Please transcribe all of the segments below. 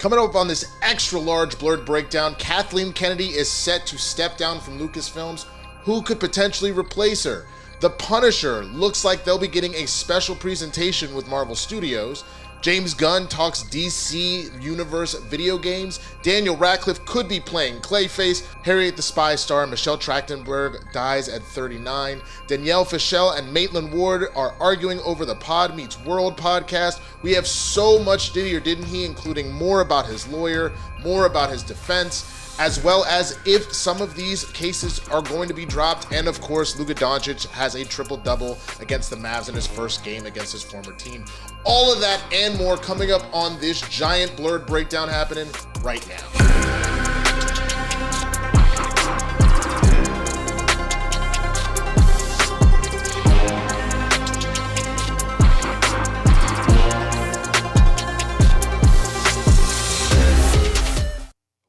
Coming up on this extra large Blerd Breakdown, Kathleen Kennedy is set to step down from Lucasfilms. Who could potentially replace her? The Punisher looks like they'll be getting a special presentation with Marvel Studios. James Gunn talks DC Universe video games. Daniel Radcliffe could be playing Clayface. Harriet the Spy star Michelle Trachtenberg dies at 39. Danielle Fishel and Maitland Ward are arguing over the Pod Meets World podcast. We have so much Diddy or Didn't He, including more about his lawyer, more about his defense, as well as if some of these cases are going to be dropped. And of course, Luka Doncic has a triple-double against the Mavs in his first game against his former team. All of that and more coming up on this giant Blerd Breakdown happening right now.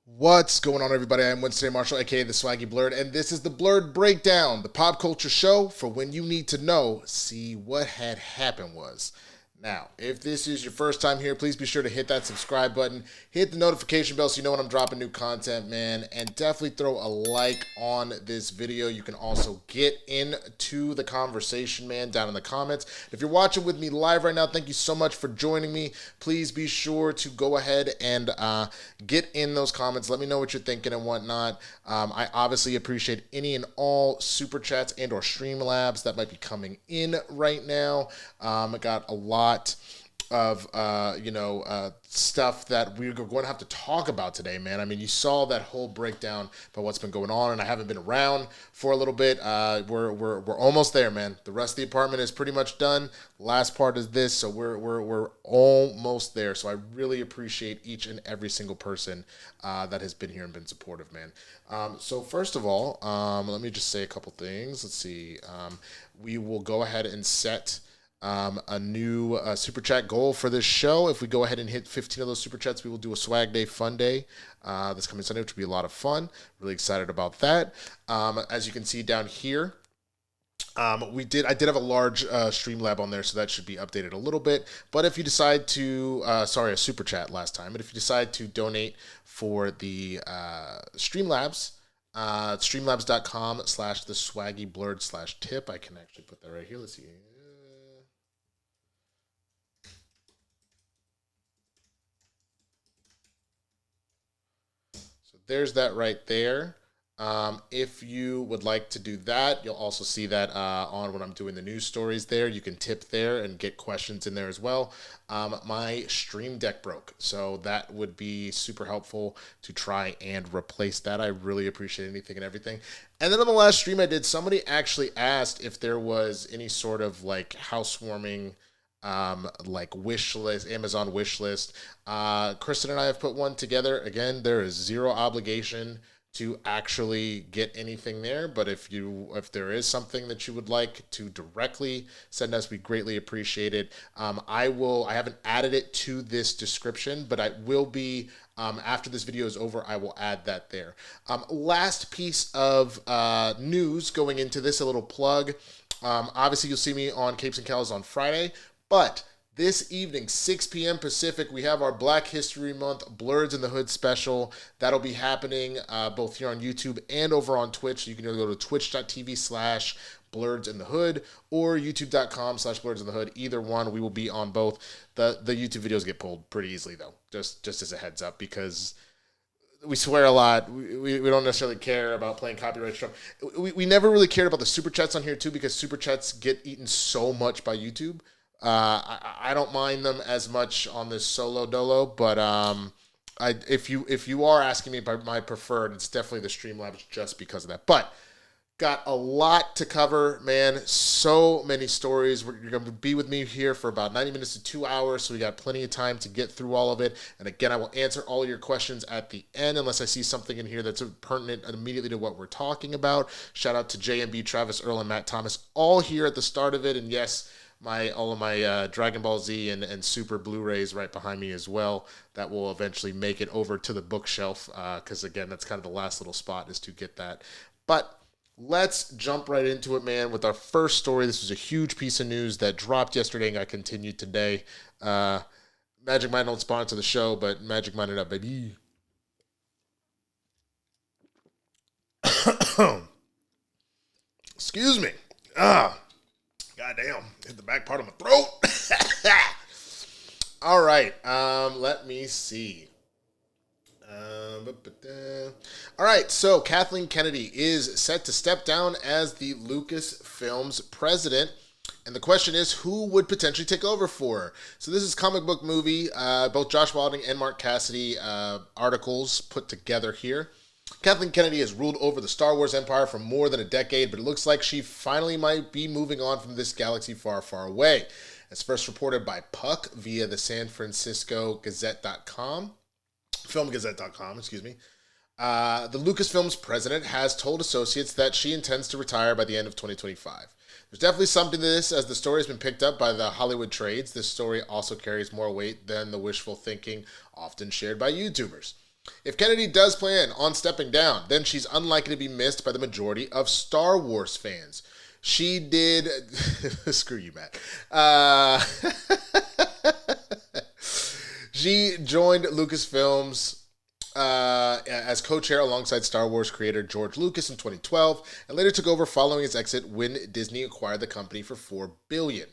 What's going on, everybody? I'm Winston Marshall, aka the Swaggy Blerd, and this is the Blerd Breakdown, the pop culture show for when you need to know, see what had happened was. Now, if this is your first time here, please be sure to hit that subscribe button, hit the notification bell so you know when I'm dropping new content, man, and definitely throw a like on this video. You can also get into the conversation, man, down in the comments. If you're watching with me live right now, thank you so much for joining me. Please be sure to go ahead and get in those comments. Let me know what you're thinking and whatnot. I obviously appreciate any and all super chats and or Streamlabs that might be coming in right now. I got a lot of stuff that we're going to have to talk about today, man. I mean, you saw that whole breakdown about what's been going on, and I haven't been around for a little bit. We're almost there, man. The rest of the apartment is pretty much done. Last part is this, so we're almost there. So I really appreciate each and every single person that has been here and been supportive, man. So first of all, let me just say a couple things. Let's see. We will go ahead and set a new super chat goal for this show. If we go ahead and hit 15 of those super chats, we will do a swag day fun day this coming Sunday, which will be a lot of fun. Really excited about that. As you can see down here, I did have a large Streamlab on there, so that should be updated a little bit. But if you decide to, a super chat last time, but if you decide to donate for the Streamlabs, streamlabs.com/theswaggyblerd/tip. I can actually put that right here. Let's see. There's that right there. If you would like to do that, you'll also see that on when I'm doing the news stories there. You can tip there and get questions in there as well. My stream deck broke, so that would be super helpful to try and replace that. I really appreciate anything and everything. And then on the last stream I did, somebody actually asked if there was any sort of like housewarming like wish list, Amazon wish list. Kristen and I have put one together. Again, there is zero obligation to actually get anything there, but if there is something that you would like to directly send us, we greatly appreciate it. I haven't added it to this description, but I will be after this video is over. I will add that there. Last piece of news going into this, a little plug. Obviously you'll see me on Capes and Cows on Friday. But this evening, 6 p.m. Pacific, we have our Black History Month Blerds in the Hood special. That'll be happening both here on YouTube and over on Twitch. You can either go to twitch.tv/blerdsinthehood or youtube.com/blerdsinthehood. Either one, we will be on both. The YouTube videos get pulled pretty easily, though, just as a heads up, because we swear a lot. We don't necessarily care about playing copyright stuff. We never really cared about the Super Chats on here, too, because Super Chats get eaten so much by YouTube. I don't mind them as much on this solo dolo, but if you are asking me by my preferred, it's definitely the Streamlabs just because of that. But got a lot to cover, man. So many stories. You're going to be with me here for about 90 minutes to 2 hours, so we got plenty of time to get through all of it. And again, I will answer all your questions at the end unless I see something in here that's pertinent immediately to what we're talking about. Shout out to JMB, Travis Earl, and Matt Thomas, all here at the start of it. And yes, all of my Dragon Ball Z and Super Blu-rays right behind me as well. That will eventually make it over to the bookshelf because, again, that's kind of the last little spot is to get that. But let's jump right into it, man, with our first story. This was a huge piece of news that dropped yesterday and got continued today. Magic Mind don't sponsor the show, but Magic Mind it up, baby. Excuse me. Goddamn. Hit the back part of my throat. All right. Let me see. All right. So Kathleen Kennedy is set to step down as the Lucasfilms president. And the question is, who would potentially take over for her? So this is comic book movie, both Josh Walding and Mark Cassidy articles put together here. Kathleen Kennedy has ruled over the Star Wars empire for more than a decade, but it looks like she finally might be moving on from this galaxy far, far away. As first reported by Puck via the San Francisco Gazette.com, filmgazette.com, excuse me. The Lucasfilms president has told associates that she intends to retire by the end of 2025. There's definitely something to this, as the story has been picked up by the Hollywood trades. This story also carries more weight than the wishful thinking often shared by YouTubers. If Kennedy does plan on stepping down, then she's unlikely to be missed by the majority of Star Wars fans. She did... Screw you, Matt. She joined Lucasfilms as co-chair alongside Star Wars creator George Lucas in 2012, and later took over following his exit when Disney acquired the company for $4 billion.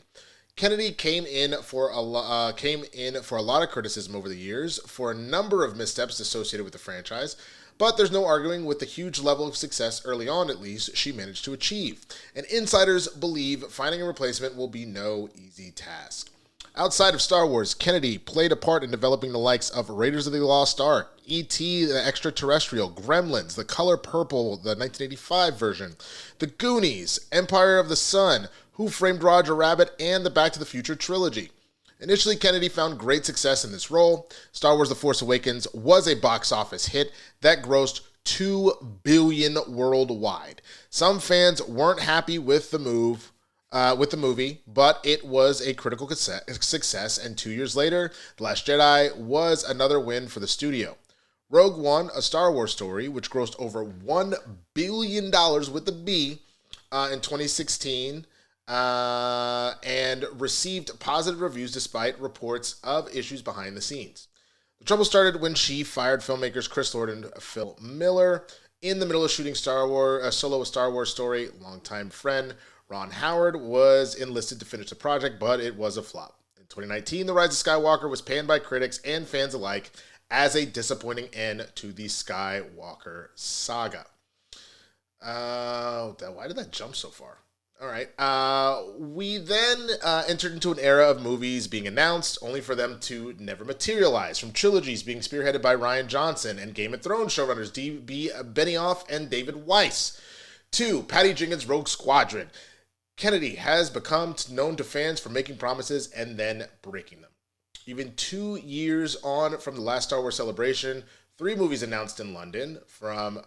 Kennedy came in for a lot of criticism over the years for a number of missteps associated with the franchise, but there's no arguing with the huge level of success early on, at least, she managed to achieve. And insiders believe finding a replacement will be no easy task. Outside of Star Wars, Kennedy played a part in developing the likes of Raiders of the Lost Ark, E.T. the Extraterrestrial, Gremlins, The Color Purple, the 1985 version, The Goonies, Empire of the Sun, Who Framed Roger Rabbit, and the Back to the Future trilogy. Initially, Kennedy found great success in this role. Star Wars The Force Awakens was a box office hit that grossed $2 billion worldwide. Some fans weren't happy with the movie, but it was a critical success, and 2 years later, The Last Jedi was another win for the studio. Rogue One, a Star Wars story, which grossed over $1 billion with a B in 2016, and received positive reviews despite reports of issues behind the scenes. The trouble started when she fired filmmakers Chris Lord and Phil Miller in the middle of shooting a solo Star Wars story. Longtime friend Ron Howard was enlisted to finish the project, but it was a flop. In 2019, The Rise of Skywalker was panned by critics and fans alike as a disappointing end to the Skywalker saga. Why did that jump so far? All right. We then entered into an era of movies being announced, only for them to never materialize, from trilogies being spearheaded by Rian Johnson and Game of Thrones showrunners D.B. Benioff and David Weiss, to Patty Jenkins' Rogue Squadron. Kennedy has become known to fans for making promises and then breaking them. Even 2 years on from the last Star Wars celebration, 3 movies announced in London from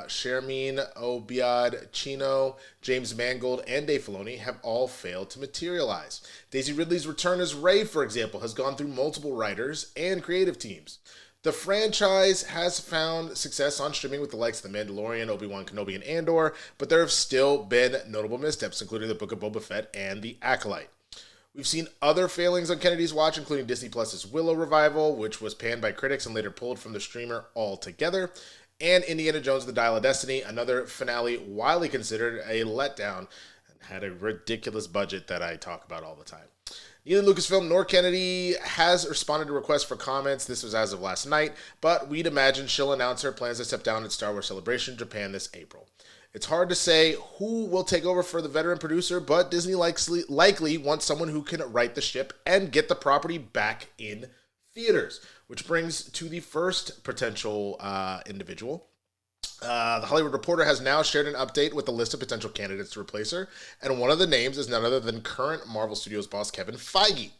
Sharmeen Obaid Chino, James Mangold, and Dave Filoni have all failed to materialize. Daisy Ridley's return as Rey, for example, has gone through multiple writers and creative teams. The franchise has found success on streaming with the likes of The Mandalorian, Obi-Wan Kenobi, and Andor, but there have still been notable missteps, including The Book of Boba Fett and The Acolyte. We've seen other failings on Kennedy's watch, including Disney Plus's Willow revival, which was panned by critics and later pulled from the streamer altogether, and Indiana Jones and the Dial of Destiny, another finale widely considered a letdown, and had a ridiculous budget that I talk about all the time. Neither Lucasfilm nor Kennedy has responded to requests for comments. This was as of last night, but we'd imagine she'll announce her plans to step down at Star Wars Celebration Japan this April. It's hard to say who will take over for the veteran producer, but Disney likely wants someone who can right the ship and get the property back in theaters, which brings to the first potential individual. The Hollywood Reporter has now shared an update with a list of potential candidates to replace her, and one of the names is none other than current Marvel Studios boss Kevin Feige.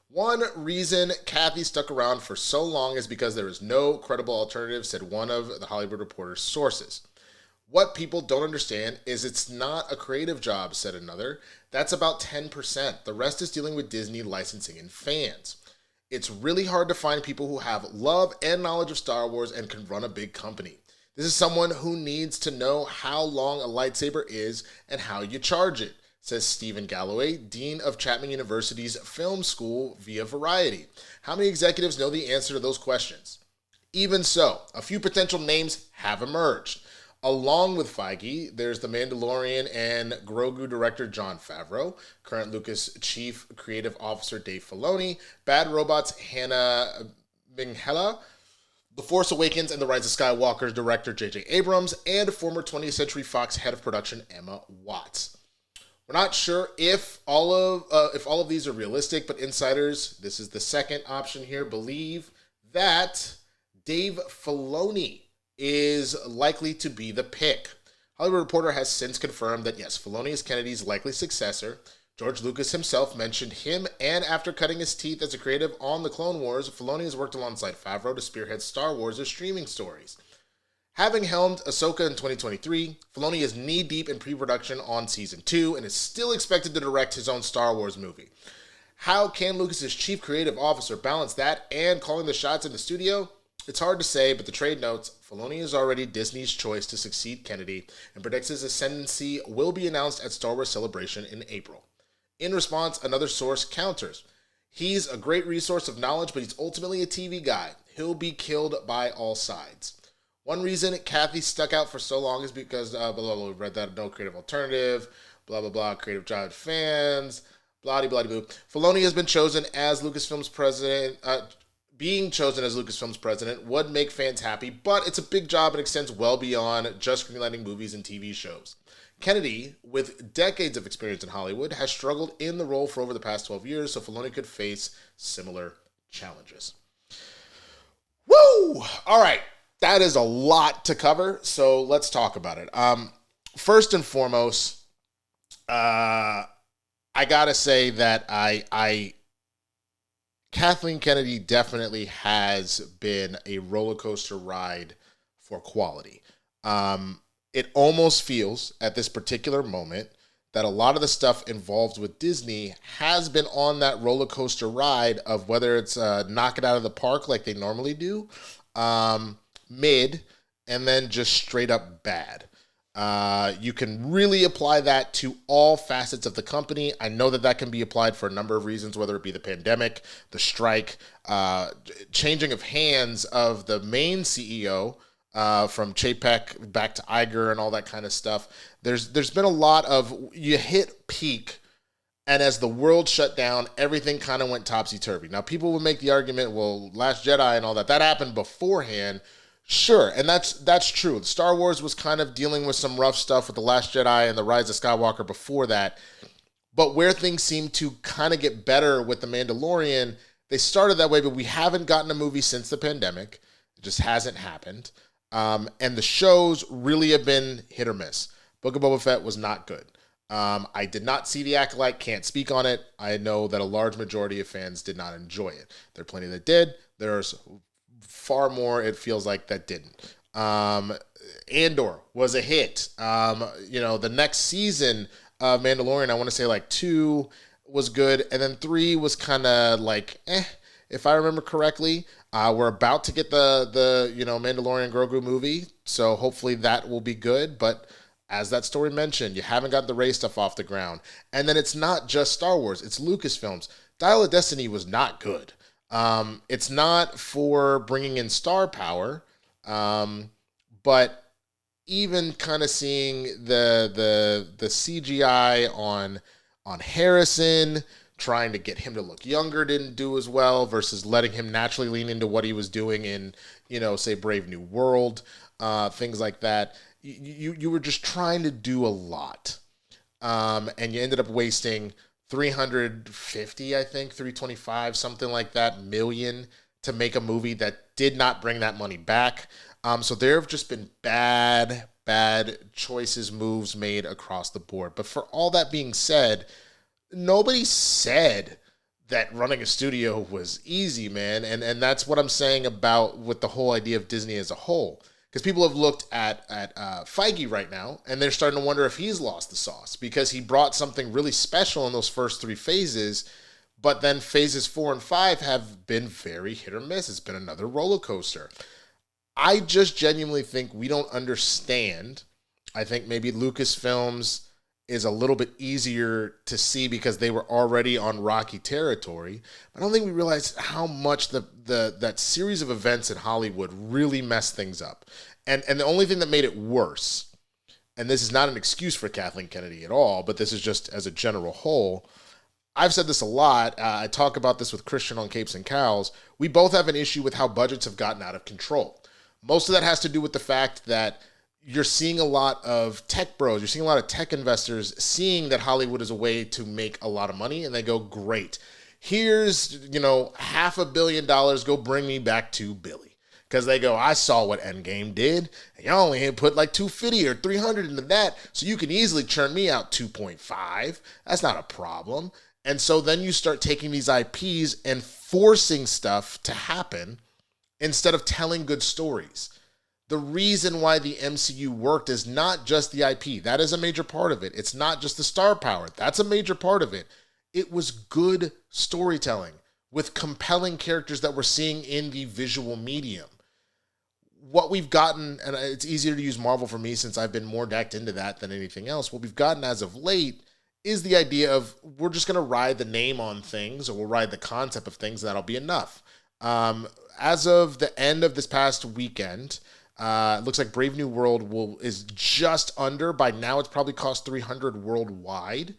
One reason Kathy stuck around for so long is because there is no credible alternative, said one of the Hollywood Reporter's sources. What people don't understand is it's not a creative job, said another. That's about 10%. The rest is dealing with Disney licensing and fans. It's really hard to find people who have love and knowledge of Star Wars and can run a big company. This is someone who needs to know how long a lightsaber is and how you charge it, says Stephen Galloway, Dean of Chapman University's Film School via Variety. How many executives know the answer to those questions? Even so, a few potential names have emerged. Along with Feige, there's The Mandalorian and Grogu director Jon Favreau, current Lucas Chief Creative Officer Dave Filoni, Bad Robot's Hannah Minghella, The Force Awakens and The Rise of Skywalker's director J.J. Abrams, and former 20th Century Fox head of production Emma Watts. We're not sure if all of these are realistic, but insiders, this is the second option here, believe that Dave Filoni is likely to be the pick. Hollywood Reporter has since confirmed that yes, Filoni is Kennedy's likely successor. George Lucas himself mentioned him, and after cutting his teeth as a creative on The Clone Wars, Filoni has worked alongside Favreau to spearhead Star Wars' streaming stories. Having helmed Ahsoka in 2023, Filoni is knee-deep in pre-production on Season 2 and is still expected to direct his own Star Wars movie. How can Lucas's chief creative officer balance that and calling the shots in the studio? It's hard to say, but the trade notes, Filoni is already Disney's choice to succeed Kennedy and predicts his ascendancy will be announced at Star Wars Celebration in April. In response, another source counters. He's a great resource of knowledge, but he's ultimately a TV guy. He'll be killed by all sides. One reason Kathy stuck out for so long is because, we read that, no creative alternative, blah, blah, blah, creative giant fans, blah-de-blah-de-boo. Filoni has been chosen as Lucasfilm's president. Being chosen as Lucasfilm's president would make fans happy, but it's a big job and extends well beyond just greenlighting movies and TV shows. Kennedy, with decades of experience in Hollywood, has struggled in the role for over the past 12 years, so Filoni could face similar challenges. Woo! All right. That is a lot to cover, so let's talk about it. First and foremost, I gotta say that Kathleen Kennedy definitely has been a roller coaster ride for quality. It almost feels at this particular moment that a lot of the stuff involved with Disney has been on that roller coaster ride of whether it's knock it out of the park like they normally do, mid, and then just straight up bad. You can really apply that to all facets of the company. I know that can be applied for a number of reasons, whether it be the pandemic, the strike, changing of hands of the main CEO from Chapek back to Iger and all that kind of stuff. There's been a lot of, you hit peak, and as the world shut down, everything kind of went topsy-turvy. Now, people would make the argument, well, Last Jedi and all that happened beforehand. Sure, and that's true. Star Wars was kind of dealing with some rough stuff with The Last Jedi and The Rise of Skywalker before that. But where things seem to kind of get better with The Mandalorian, they started that way, but we haven't gotten a movie since the pandemic. It just hasn't happened. And the shows really have been hit or miss. Book of Boba Fett was not good. I did not see The Acolyte, can't speak on it. I know that a large majority of fans did not enjoy it. There are plenty that did. There's far more, it feels like, that didn't. Andor was a hit. The next season of Mandalorian, I want to say like 2 was good, and then 3 was kind of like, if I remember correctly. We're about to get the Mandalorian Grogu movie, so hopefully that will be good, but as that story mentioned, you haven't got the Rey stuff off the ground. And then it's not just Star Wars, it's Lucasfilms. Dial of Destiny was not good. It's not for bringing in star power, but even kind of seeing the CGI on Harrison, trying to get him to look younger didn't do as well versus letting him naturally lean into what he was doing in, say Brave New World, things like that. You were just trying to do a lot, and you ended up wasting 350, I think, 325, something like that, million to make a movie that did not bring that money back. So there have just been bad choices, moves made across the board. But for all that being said, nobody said that running a studio was easy, man. And that's what I'm saying about with the whole idea of Disney as a whole. Because people have looked at Feige right now, and they're starting to wonder if he's lost the sauce, because he brought something really special in those first 3 phases, but then phases 4 and 5 have been very hit or miss. It's been another roller coaster. I just genuinely think we don't understand. I think maybe Lucasfilms is a little bit easier to see because they were already on rocky territory. But I don't think we realized how much that series of events in Hollywood really messed things up. And the only thing that made it worse, and this is not an excuse for Kathleen Kennedy at all, but this is just as a general whole, I've said this a lot. I talk about this with Christian on Capes and Cows. We both have an issue with how budgets have gotten out of control. Most of that has to do with the fact that you're seeing a lot of tech bros, you're seeing a lot of tech investors seeing that Hollywood is a way to make a lot of money, and they go, great. Here's, $500 million, go bring me back to Billy. Because they go, I saw what Endgame did, and y'all only put like 250 or 300 into that, so you can easily churn me out 2.5. That's not a problem. And so then you start taking these IPs and forcing stuff to happen instead of telling good stories. The reason why the MCU worked is not just the IP. That is a major part of it. It's not just the star power. That's a major part of it. It was good storytelling with compelling characters that we're seeing in the visual medium. What we've gotten, and it's easier to use Marvel for me since I've been more decked into that than anything else, what we've gotten as of late is the idea of we're just going to ride the name on things, or we'll ride the concept of things, and that'll be enough. As of the end of this past weekend, it looks like Brave New World is just under. By now, it's probably cost $300 worldwide.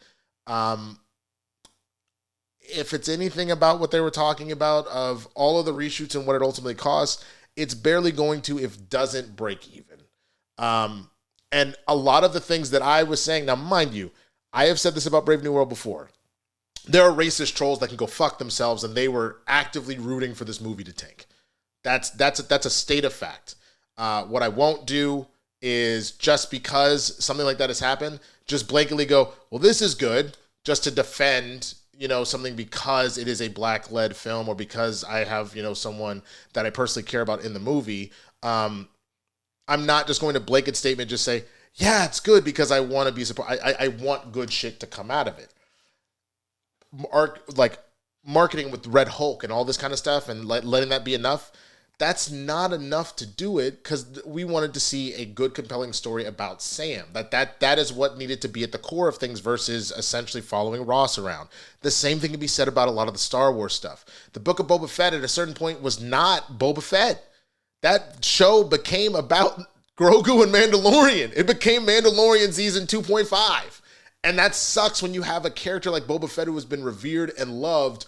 If it's anything about what they were talking about of all of the reshoots and what it ultimately costs, it's barely going to, if doesn't break even. And a lot of the things that I was saying, now mind you, I have said this about Brave New World before. There are racist trolls that can go fuck themselves, and they were actively rooting for this movie to tank. That's a state of fact. What I won't do is, just because something like that has happened, just blankly go, well, this is good, just to defend, something because it is a black-led film, or because I have, someone that I personally care about in the movie. I'm not just going to blanket statement just say, yeah, it's good because I want to be supported. I want good shit to come out of it. Like marketing with Red Hulk and all this kind of stuff, and letting that be enough. That's not enough to do it, because we wanted to see a good, compelling story about Sam. That is what needed to be at the core of things versus essentially following Ross around. The same thing can be said about a lot of the Star Wars stuff. The Book of Boba Fett at a certain point was not Boba Fett. That show became about Grogu and Mandalorian. It became Mandalorian season 2.5. And that sucks when you have a character like Boba Fett who has been revered and loved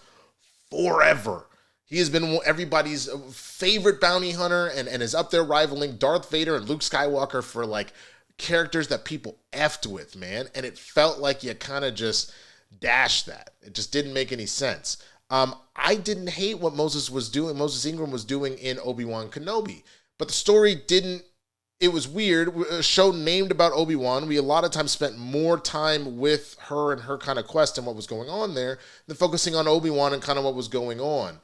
forever. He has been everybody's favorite bounty hunter and is up there rivaling Darth Vader and Luke Skywalker for like characters that people effed with, man. And it felt like you kind of just dashed that. It just didn't make any sense. I didn't hate what Moses Ingram was doing in Obi-Wan Kenobi. But the story didn't. It was weird. A show named about Obi-Wan. We a lot of times spent more time with her and her kind of quest and what was going on there than focusing on Obi-Wan and kind of what was going on.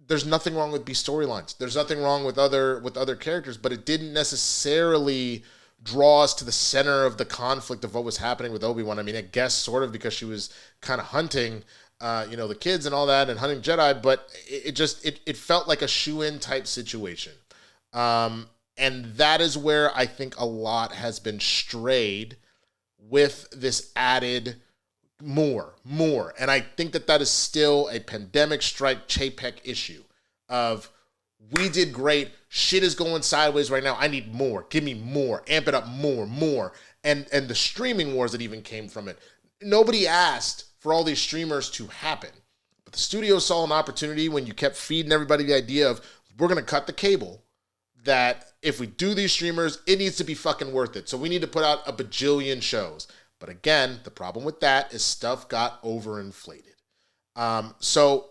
There's nothing wrong with B storylines. There's nothing wrong with other characters, but it didn't necessarily draw us to the center of the conflict of what was happening with Obi-Wan. I mean, I guess sort of because she was kind of hunting, the kids and all that, and hunting Jedi, but it felt like a shoe-in type situation. And that is where I think a lot has been strayed with this added more. And I think that is still a pandemic strike Chapek issue of, we did great. Shit is going sideways right now. I need more. Give me more. Amp it up more. And the streaming wars that even came from it. Nobody asked for all these streamers to happen. But the studio saw an opportunity when you kept feeding everybody the idea of, we're going to cut the cable, that if we do these streamers, it needs to be fucking worth it. So we need to put out a bajillion shows. But again, the problem with that is stuff got overinflated. So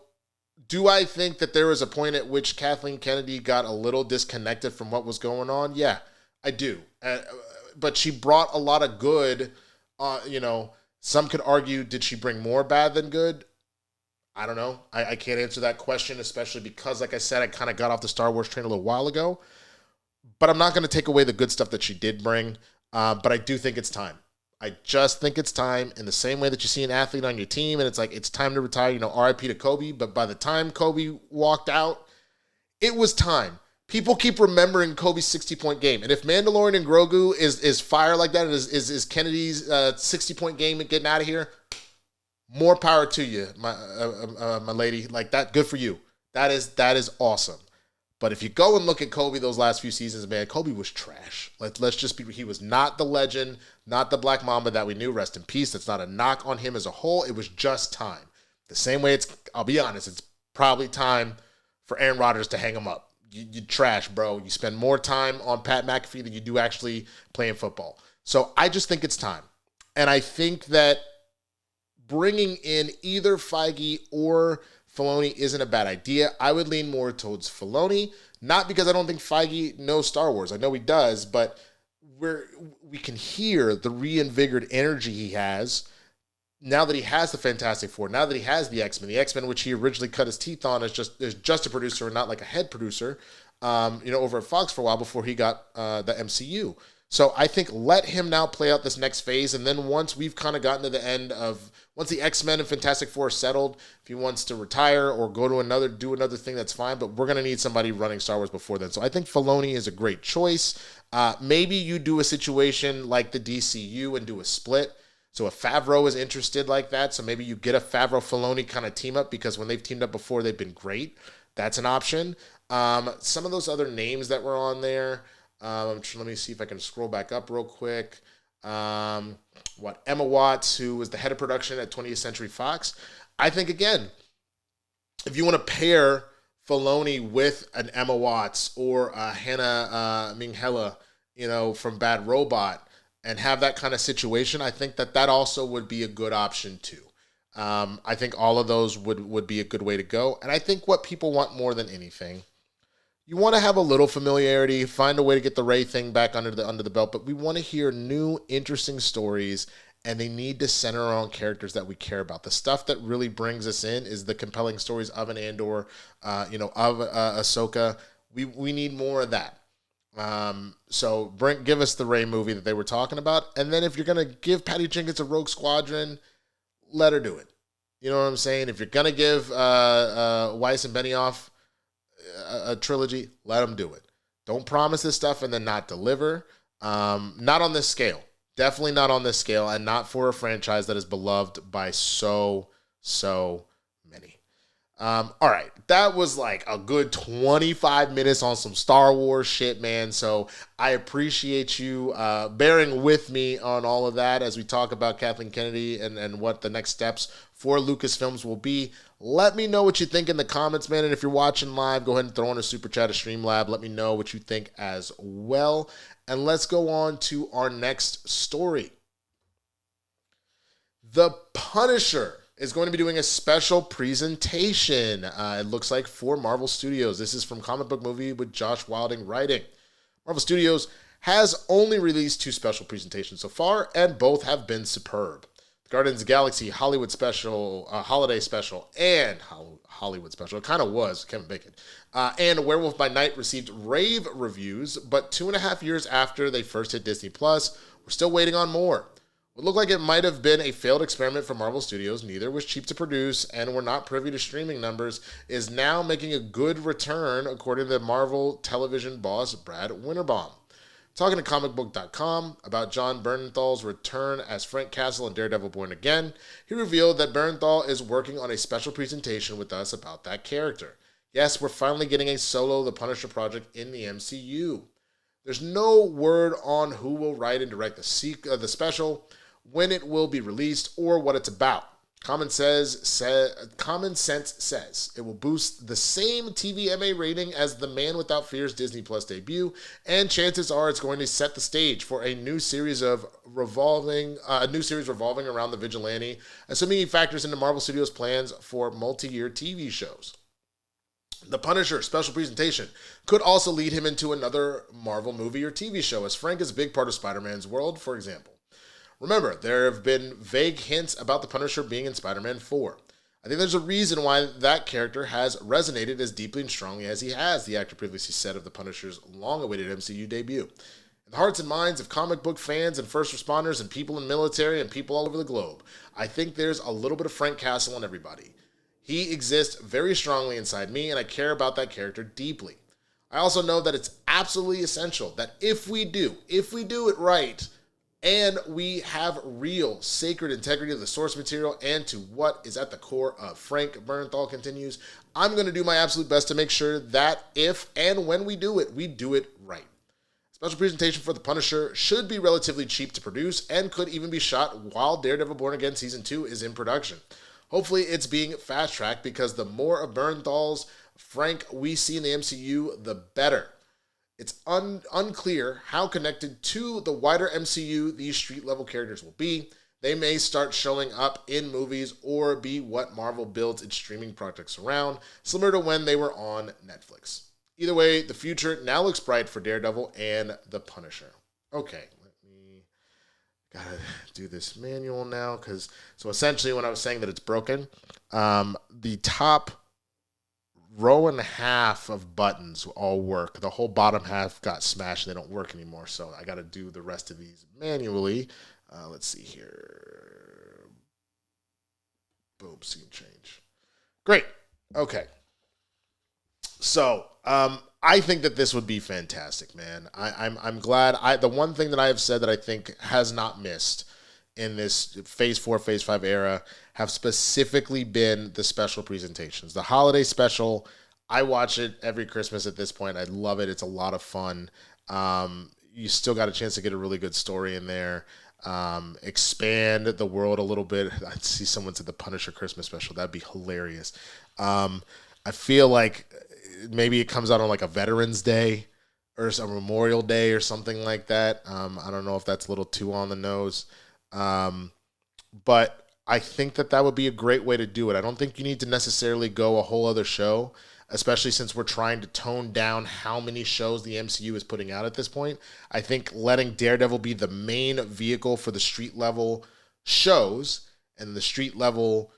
do I think that there was a point at which Kathleen Kennedy got a little disconnected from what was going on? Yeah, I do. But she brought a lot of good. Some could argue, did she bring more bad than good? I don't know. I can't answer that question, especially because, like I said, I kind of got off the Star Wars train a little while ago. But I'm not going to take away the good stuff that she did bring. But I do think it's time. I just think it's time, in the same way that you see an athlete on your team and it's like, it's time to retire, RIP to Kobe. But by the time Kobe walked out, it was time. People keep remembering Kobe's 60-point game. And if Mandalorian and Grogu is fire like that, and is Kennedy's 60-point game and getting out of here, more power to you, my lady. Like that, good for you. That is awesome. But if you go and look at Kobe those last few seasons, man, Kobe was trash. Let's just be, he was not the legend, not the Black Mamba that we knew. Rest in peace. That's not a knock on him as a whole. It was just time. The same way I'll be honest, it's probably time for Aaron Rodgers to hang him up. You trash, bro. You spend more time on Pat McAfee than you do actually playing football. So I just think it's time. And I think that bringing in either Feige or Filoni isn't a bad idea. I would lean more towards Filoni, not because I don't think Feige knows Star Wars. I know he does, but we can hear the reinvigorated energy he has now that he has the Fantastic Four, now that he has the X-Men, which he originally cut his teeth on as just a producer and not like a head producer, over at Fox for a while before he got the MCU. So I think let him now play out this next phase, and then once we've kind of gotten to the end of, once the X-Men and Fantastic Four are settled, if he wants to retire or go to do another thing, that's fine, but we're going to need somebody running Star Wars before then. So I think Filoni is a great choice. Maybe you do a situation like the DCU and do a split. So if Favreau is interested like that, so maybe you get a Favreau-Filoni kind of team up, because when they've teamed up before, they've been great. That's an option. Some of those other names that were on there, let me see if I can scroll back up real quick. Emma Watts, who was the head of production at 20th Century Fox. I think, again, if you want to pair Filoni with an Emma Watts or a Hannah Minghella, from Bad Robot, and have that kind of situation, I think that also would be a good option too. I think all of those would be a good way to go. And I think what people want more than anything, you want to have a little familiarity, find a way to get the Rey thing back under the belt, but we want to hear new, interesting stories, and they need to center around characters that we care about. The stuff that really brings us in is the compelling stories of an Andor, of Ahsoka. We need more of that. So give us the Rey movie that they were talking about, and then if you're gonna give Patty Jenkins a Rogue Squadron, let her do it. You know what I'm saying? If you're gonna give Weiss and Benioff a trilogy, let them do it. Don't promise this stuff and then not deliver. Not on this scale. Definitely not on this scale, and not for a franchise that is beloved by so many. All right, that was like a good 25 minutes on some Star Wars shit, man. So I appreciate you bearing with me on all of that as we talk about Kathleen Kennedy and what the next steps for Lucasfilms will be. Let me know what you think in the comments, man. And if you're watching live, go ahead and throw in a super chat to Streamlab. Let me know what you think as well. And let's go on to our next story. The Punisher is going to be doing a special presentation, it looks like, for Marvel Studios. This is from Comic Book Movie with Josh Wilding writing. Marvel Studios has only released 2 special presentations so far, and both have been superb. The Guardians of the Galaxy Hollywood Special, Holiday Special, and Hollywood Special, it kind of was, Kevin Bacon, and Werewolf by Night received rave reviews, but 2.5 years after they first hit Disney+, we're still waiting on more. What looked like it might have been a failed experiment from Marvel Studios, neither was cheap to produce, and were not privy to streaming numbers, is now making a good return, according to Marvel television boss Brad Winterbaum. Talking to comicbook.com about John Bernthal's return as Frank Castle in Daredevil Born Again, he revealed that Bernthal is working on a special presentation with us about that character. Yes, we're finally getting a solo The Punisher project in the MCU. There's no word on who will write and direct the special, when it will be released, or what it's about. Common Sense says it will boost the same TVMA rating as The Man Without Fear's Disney Plus debut, and chances are it's going to set the stage for a new series revolving around the vigilante, assuming he factors into Marvel Studios' plans for multi-year TV shows. The Punisher special presentation could also lead him into another Marvel movie or TV show, as Frank is a big part of Spider-Man's world, for example. Remember, there have been vague hints about the Punisher being in Spider-Man 4. I think there's a reason why that character has resonated as deeply and strongly as he has, the actor previously said of the Punisher's long-awaited MCU debut. In the hearts and minds of comic book fans and first responders and people in the military and people all over the globe, I think there's a little bit of Frank Castle in everybody. He exists very strongly inside me, and I care about that character deeply. I also know that it's absolutely essential that if we do it right, and we have real sacred integrity of the source material and to what is at the core of Frank Bernthal continues, I'm going to do my absolute best to make sure that if and when we do it right. Special presentation for The Punisher should be relatively cheap to produce and could even be shot while Daredevil Born Again Season 2 is in production. Hopefully it's being fast-tracked because the more of Bernthal's Frank we see in the MCU, the better. It's unclear how connected to the wider MCU these street-level characters will be. They may start showing up in movies or be what Marvel builds its streaming projects around, similar to when they were on Netflix. Either way, the future now looks bright for Daredevil and The Punisher. Okay, gotta do this manual now, so essentially when I was saying that it's broken, the top row and a half of buttons all work. The whole bottom half got smashed. They don't work anymore. So I got to do the rest of these manually. Let's see here. Boom, scene change. Great. Okay. So I think that this would be fantastic, man. I'm glad. The one thing that I have said that I think has not missed in this Phase 4, Phase 5 era have specifically been the special presentations. The holiday special, I watch it every Christmas at this point. I love it. It's a lot of fun. You still got a chance to get a really good story in there. Expand the world a little bit. I see someone said the Punisher Christmas special. That'd be hilarious. I feel like maybe it comes out on like a Veterans Day or a Memorial Day or something like that. I don't know if that's a little too on the nose. But I think that would be a great way to do it. I don't think you need to necessarily go a whole other show, especially since we're trying to tone down how many shows the MCU is putting out at this point. I think letting Daredevil be the main vehicle for the street level shows and the street level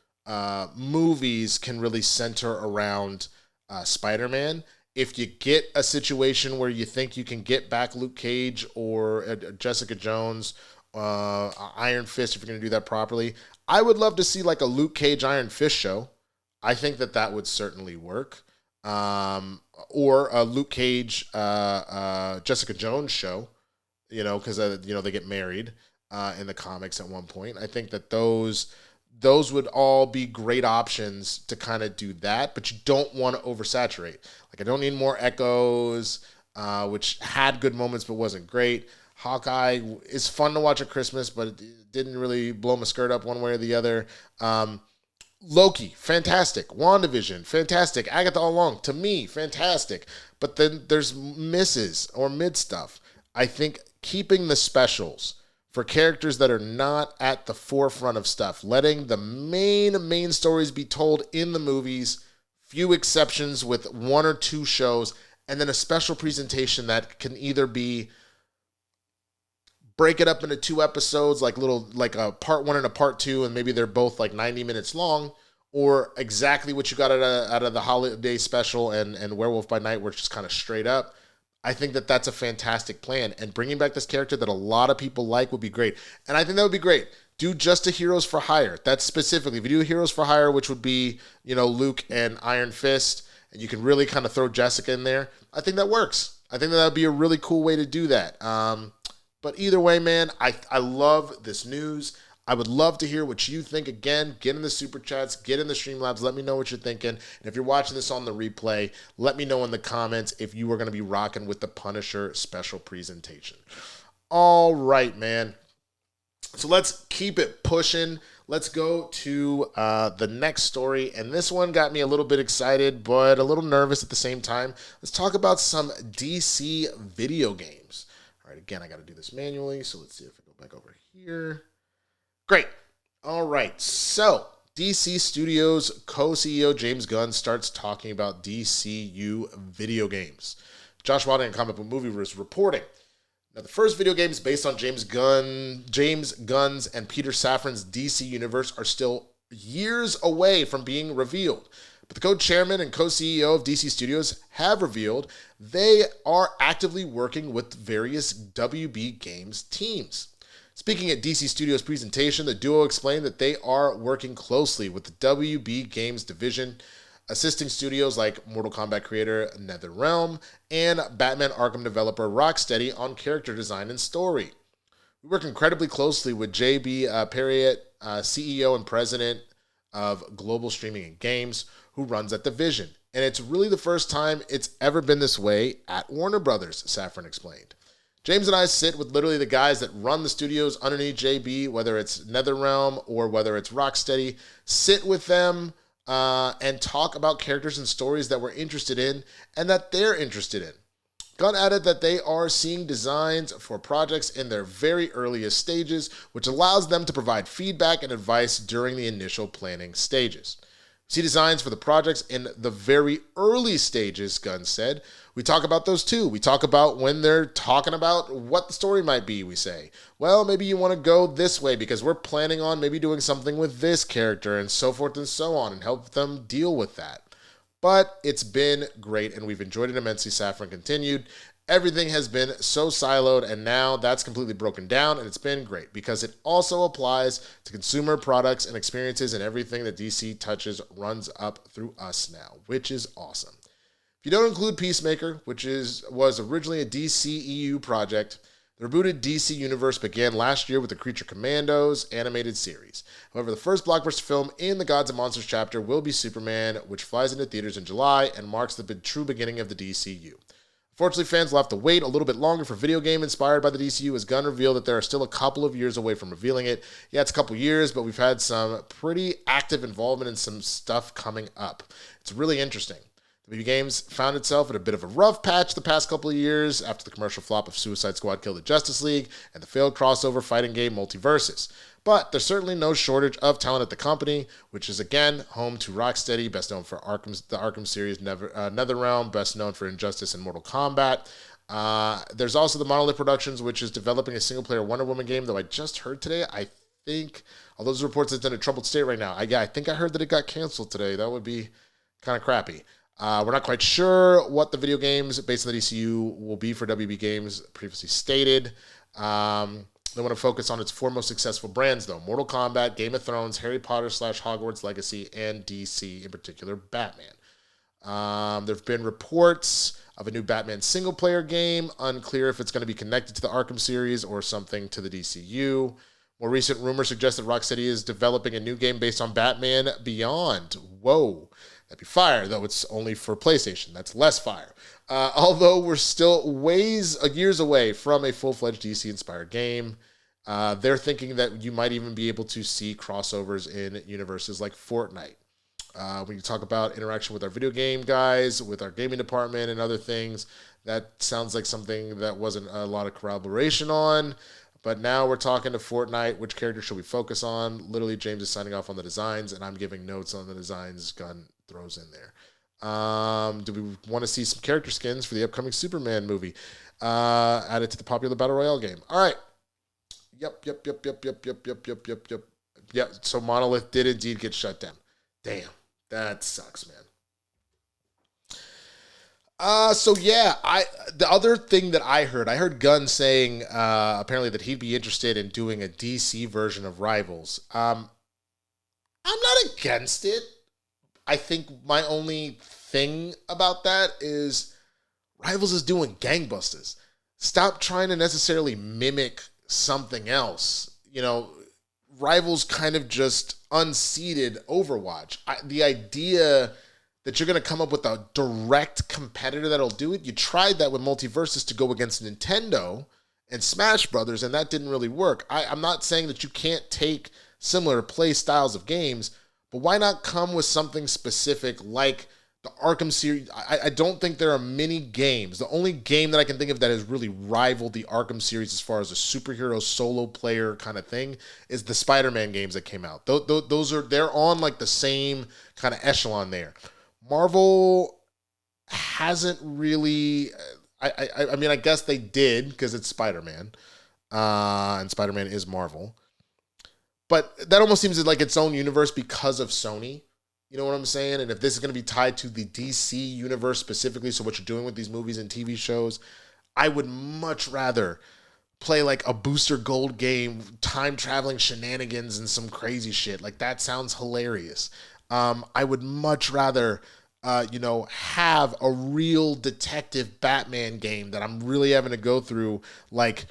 movies can really center around Spider-Man. If you get a situation where you think you can get back Luke Cage or Jessica Jones, Iron Fist, if you're going to do that properly, I would love to see like a Luke Cage Iron Fist show. I think that would certainly work. Or a Luke Cage Jessica Jones show, because they get married in the comics at one point. I think that those would all be great options to kind of do that, but you don't want to oversaturate. Like, I don't need more Echoes, which had good moments but wasn't great. Hawkeye is fun to watch at Christmas, but it didn't really blow my skirt up one way or the other. Loki, fantastic. WandaVision, fantastic. Agatha All Along, to me, fantastic. But then there's misses or mid stuff. I think keeping the specials for characters that are not at the forefront of stuff, letting the main stories be told in the movies, few exceptions with one or two shows, and then a special presentation that can either be break it up into 2 episodes, like a part 1 and a part 2, and maybe they're both like 90 minutes long, or exactly what you got out of the holiday special and Werewolf by Night, where it's just kind of straight up. I think that's a fantastic plan, and bringing back this character that a lot of people like would be great. And I think that would be great. Do just a Heroes for Hire. That's specifically, if you do Heroes for Hire, which would be, Luke and Iron Fist, and you can really kind of throw Jessica in there, I think that works. I think that would be a really cool way to do that. But either way, man, I love this news. I would love to hear what you think. Again, get in the Super Chats, get in the Streamlabs, let me know what you're thinking. And if you're watching this on the replay, let me know in the comments if you are going to be rocking with the Punisher special presentation. All right, man. So let's keep it pushing. Let's go to the next story. And this one got me a little bit excited, but a little nervous at the same time. Let's talk about some DC video games. All right, again, I got to do this manually, so let's see if I go back over here. Great. All right, so DC Studios co-CEO James Gunn starts talking about DCU video games. Josh Wilding and Comic Book Movie was reporting. Now, the first video games based on James Gunn's and Peter Safran's DC universe are still years away from being revealed. But the co-chairman and co-CEO of DC Studios have revealed they are actively working with various WB Games teams. Speaking at DC Studios' presentation, the duo explained that they are working closely with the WB Games division assisting studios like Mortal Kombat creator NetherRealm and Batman Arkham developer Rocksteady on character design and story. We work incredibly closely with JB Perriott, CEO and president of Global Streaming and Games, who runs at Division. And it's really the first time it's ever been this way at Warner Brothers, Safran explained. James and I sit with literally the guys that run the studios underneath JB, whether it's NetherRealm or whether it's Rocksteady, sit with them and talk about characters and stories that we're interested in and that they're interested in. Gunn added that they are seeing designs for projects in their very earliest stages, which allows them to provide feedback and advice during the initial planning stages. We see designs for the projects in the very early stages, Gunn said. We talk about those too. We talk about when they're talking about what the story might be, we say. Well, maybe you want to go this way because we're planning on maybe doing something with this character and so forth and so on and help them deal with that. But it's been great and we've enjoyed it immensely, Safran continued. Everything has been so siloed and now that's completely broken down and it's been great because it also applies to consumer products and experiences and everything that DC touches runs up through us now, which is awesome. If you don't include Peacemaker, which was originally a DCEU project, the rebooted DC Universe began last year with the Creature Commandos animated series. However, the first blockbuster film in the Gods and Monsters chapter will be Superman, which flies into theaters in July and marks the true beginning of the DCU. Unfortunately, fans will have to wait a little bit longer for video game inspired by the DCU as Gunn revealed that they are still a couple of years away from revealing it. Yeah, it's a couple years, but we've had some pretty active involvement in some stuff coming up. It's really interesting. The video games found itself in a bit of a rough patch the past couple of years after the commercial flop of Suicide Squad Kill the Justice League and the failed crossover fighting game Multiverses. But there's certainly no shortage of talent at the company, which is again home to Rocksteady, best known for the Arkham series, NetherRealm, best known for Injustice and Mortal Kombat. There's also the Monolith Productions, which is developing a single-player Wonder Woman game, though I just heard today, I think, although those reports it's in a troubled state right now. I think I heard that it got canceled today. That would be kind of crappy. We're not quite sure what the video games based on the DCU will be for WB Games, previously stated. They want to focus on its four most successful brands, though. Mortal Kombat, Game of Thrones, Harry Potter / Hogwarts Legacy, and DC, in particular, Batman. There have been reports of a new Batman single-player game. Unclear if it's going to be connected to the Arkham series or something to the DCU. More recent rumors suggest that Rocksteady is developing a new game based on Batman Beyond. Whoa. That'd be fire, though it's only for PlayStation. That's less fire. Although we're still years away from a full-fledged DC-inspired game, they're thinking that you might even be able to see crossovers in universes like Fortnite. When you talk about interaction with our video game guys, with our gaming department and other things, that sounds like something that wasn't a lot of corroboration on. But now we're talking to Fortnite. Which character should we focus on? Literally, James is signing off on the designs, and I'm giving notes on the designs Gunn throws in there. Do we want to see some character skins for the upcoming Superman movie added to the popular Battle Royale game? All right. Yep. So Monolith did indeed get shut down. Damn, that sucks, man. The other thing that I heard Gunn saying apparently that he'd be interested in doing a DC version of Rivals. I'm not against it. I think my only thing about that is Rivals is doing gangbusters. Stop trying to necessarily mimic something else. You know, Rivals kind of just unseated Overwatch. The idea that you're going to come up with a direct competitor that'll do it. You tried that with Multiverses to go against Nintendo and Smash Brothers, and that didn't really work. I'm not saying that you can't take similar play styles of games, but why not come with something specific like the Arkham series? I don't think there are many games. The only game that I can think of that has really rivaled the Arkham series as far as a superhero solo player kind of thing is the Spider-Man games that came out. They're on like the same kind of echelon there. Marvel hasn't really. I mean, I guess they did because it's Spider-Man, and Spider-Man is Marvel. But that almost seems like its own universe because of Sony. You know what I'm saying? And if this is going to be tied to the DC universe specifically, so what you're doing with these movies and TV shows, I would much rather play like a Booster Gold game, time traveling shenanigans and some crazy shit. Like that sounds hilarious. I would much rather have a real detective Batman game that I'm really having to go through. Like,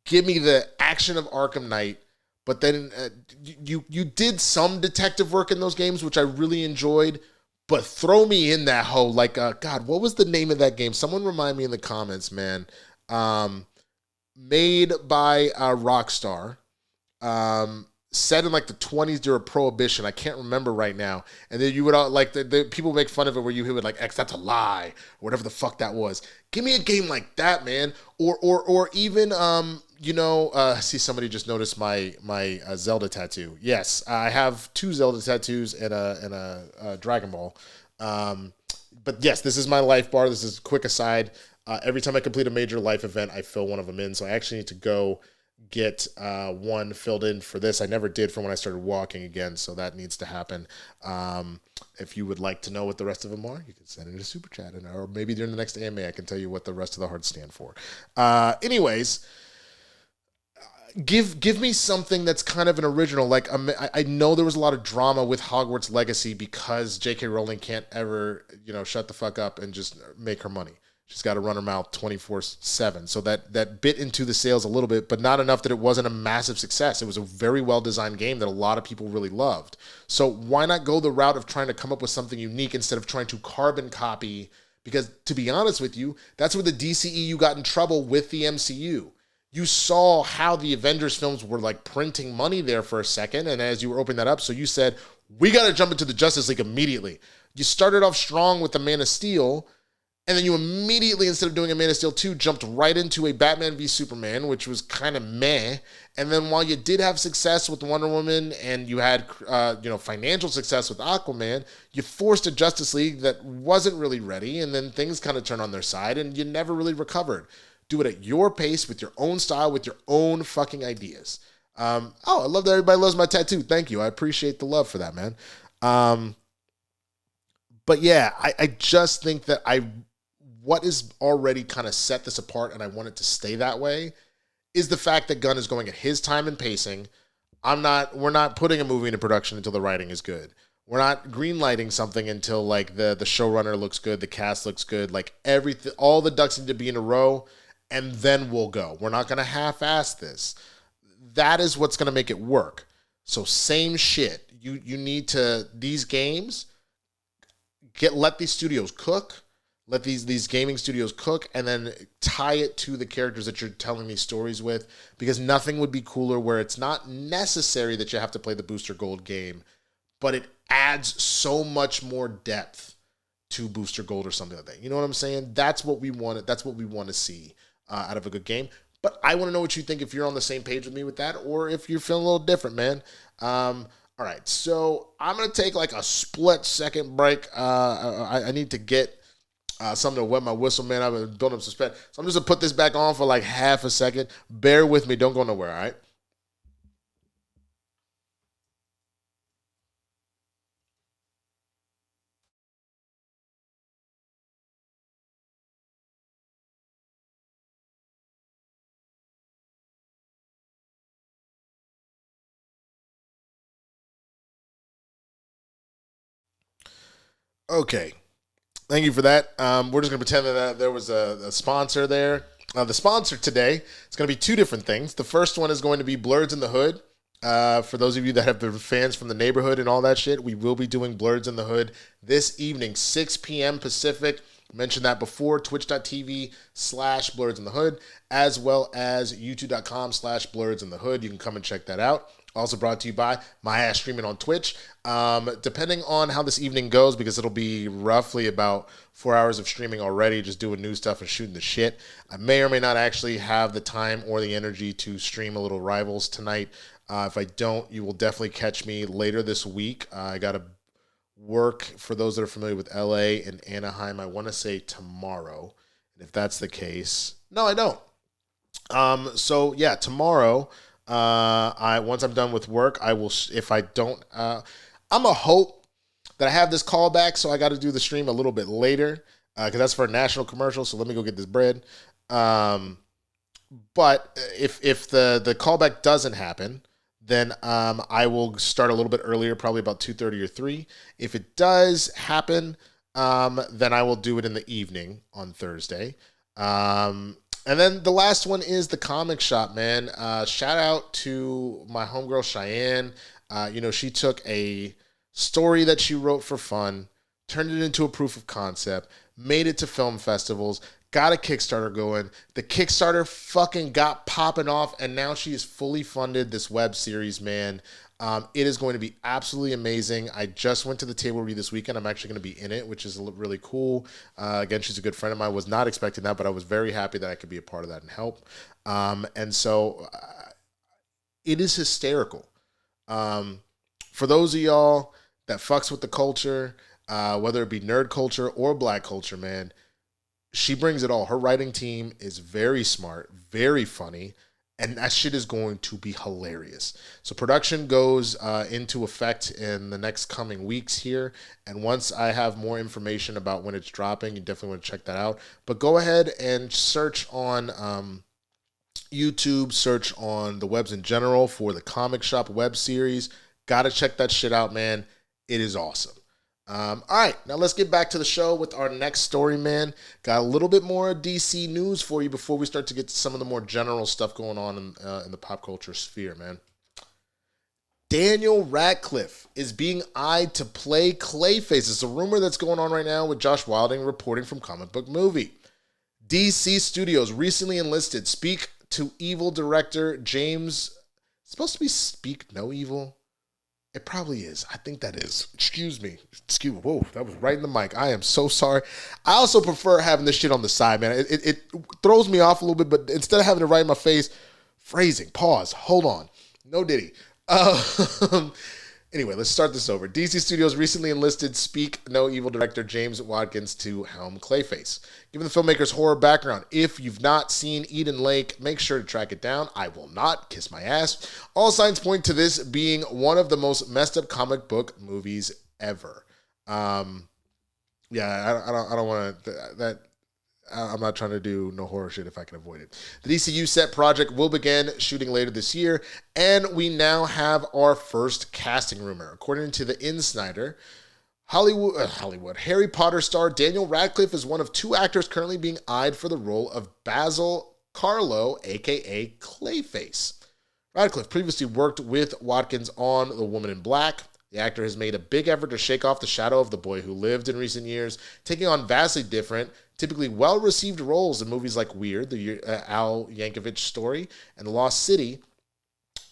give me the action of Arkham Knight, but then you did some detective work in those games, which I really enjoyed. But throw me in that hole. Like, God, what was the name of that game? Someone remind me in the comments, man. Made by Rockstar. Set in like the 20s during Prohibition. I can't remember right now. And then you would all like the people make fun of it where you would like X, that's a lie, or whatever the fuck that was. Give me a game like that, man. Or even see, somebody just noticed my Zelda tattoo. Yes, I have 2 Zelda tattoos and a Dragon Ball. But yes, this is my life bar. This is a quick aside. Every time I complete a major life event, I fill one of them in. So I actually need to go get one filled in for this. I never did from when I started walking again, so that needs to happen. If you would like to know what the rest of them are, you can send it in a super chat, or maybe during the next AMA I can tell you what the rest of the hearts stand for. Anyways, give me something that's kind of an original. Like, I know there was a lot of drama with Hogwarts Legacy because J.K. Rowling can't ever shut the fuck up and just make her money. She's got to run her mouth 24/7. So that bit into the sales a little bit, but not enough that it wasn't a massive success. It was a very well-designed game that a lot of people really loved. So why not go the route of trying to come up with something unique instead of trying to carbon copy? Because to be honest with you, that's where the DCEU got in trouble with the MCU. You saw how the Avengers films were like printing money there for a second, and as you were opening that up, so you said, we got to jump into the Justice League immediately. You started off strong with the Man of Steel, and then you immediately, instead of doing a Man of Steel 2, jumped right into a Batman v Superman, which was kind of meh. And then while you did have success with Wonder Woman and you had financial success with Aquaman, you forced a Justice League that wasn't really ready, and then things kind of turned on their side, and you never really recovered. Do it at your pace, with your own style, with your own fucking ideas. I love that everybody loves my tattoo. Thank you. I appreciate the love for that, man. But yeah, I just think that what is already kind of set this apart, and I want it to stay that way, is the fact that Gunn is going at his time and pacing. We're not putting a movie into production until the writing is good. We're not greenlighting something until like the showrunner looks good, the cast looks good, like everything, all the ducks need to be in a row, and then we'll go. We're not going to half-ass this. That is what's going to make it work. So same shit. You need to, these games, let these studios cook. Let these gaming studios cook, and then tie it to the characters that you're telling these stories with, because nothing would be cooler where it's not necessary that you have to play the Booster Gold game, but it adds so much more depth to Booster Gold or something like that. You know what I'm saying? That's what we want. That's what we want to see out of a good game. But I want to know what you think, if you're on the same page with me with that, or if you're feeling a little different, man. All right, so I'm going to take like a split-second break. I need to get something to wet my whistle, man. I've been building up suspense. So I'm just going to put this back on for like half a second. Bear with me. Don't go nowhere, all right? Okay. Thank you for that. We're just going to pretend that there was a sponsor there. The sponsor today is going to be 2 different things. The first one is going to be Blerds in the Hood. For those of you that have been fans from the neighborhood and all that shit, we will be doing Blerds in the Hood this evening, 6 p.m. Pacific. Mentioned that before, twitch.tv/Blerds in the Hood, as well as youtube.com/Blerds in the Hood. You can come and check that out. Also brought to you by my ass streaming on Twitch. Depending on how this evening goes, because it'll be roughly about 4 hours of streaming already, just doing new stuff and shooting the shit. I may or may not actually have the time or the energy to stream a little Rivals tonight. If I don't, you will definitely catch me later this week. I got to work, for those that are familiar with LA and Anaheim, I want to say tomorrow. And if that's the case, no, I don't. So yeah, tomorrow, once I'm done with work, I will, if I don't, I'm a hope that I have this call back, so I got to do the stream a little bit later, because that's for a national commercial, so let me go get this bread. But if the callback doesn't happen, then I will start a little bit earlier, probably about 2:30 or 3. If it does happen, then I will do it in the evening on Thursday. And then the last one is the comic shop, man. Shout out to my homegirl Cheyenne. She took a story that she wrote for fun, turned it into a proof of concept, made it to film festivals, got a Kickstarter going. The Kickstarter fucking got popping off, and now she is fully funded this web series, man. It is going to be absolutely amazing. I just went to the table read this weekend. I'm actually going to be in it, which is really cool. Again, she's a good friend of mine. Was not expecting that, but I was very happy that I could be a part of that and help. And so it is hysterical. For those of y'all that fucks with the culture, whether it be nerd culture or black culture, man, she brings it all. Her writing team is very smart, very funny, and that shit is going to be hilarious. So production goes into effect in the next coming weeks here. And once I have more information about when it's dropping, you definitely want to check that out. But go ahead and search on YouTube, search on the webs in general for the Comic Shop web series. Got to check that shit out, man. It is awesome. All right, now let's get back to the show with our next story, man. Got a little bit more DC news for you before we start to get to some of the more general stuff going on in the pop culture sphere, man. Daniel Radcliffe is being eyed to play Clayface. It's a rumor that's going on right now with Josh Wilding reporting from Comic Book Movie. DC Studios recently enlisted Speak to Evil director James... It's supposed to be Speak No Evil? It probably is. I think that is. Excuse me. Whoa, that was right in the mic. I am so sorry. I also prefer having this shit on the side, man. It throws me off a little bit, but instead of having it right in my face, phrasing, pause, hold on. No Diddy. Anyway, let's start this over. DC Studios recently enlisted Speak No Evil director James Watkins to helm Clayface. Given the filmmaker's horror background, if you've not seen Eden Lake, make sure to track it down. I will not. Kiss my ass. All signs point to this being one of the most messed up comic book movies ever. I don't want to... I'm not trying to do no horror shit if I can avoid it. The DCU set project will begin shooting later this year, and we now have our first casting rumor. According to the Insider, Hollywood Harry Potter star Daniel Radcliffe is one of two actors currently being eyed for the role of Basil Carlo, aka Clayface. Radcliffe previously worked with Watkins on The Woman in Black. The actor has made a big effort to shake off the shadow of The Boy Who Lived in recent years, taking on vastly different, typically well-received roles in movies like Weird, the Al Yankovic story, and The Lost City.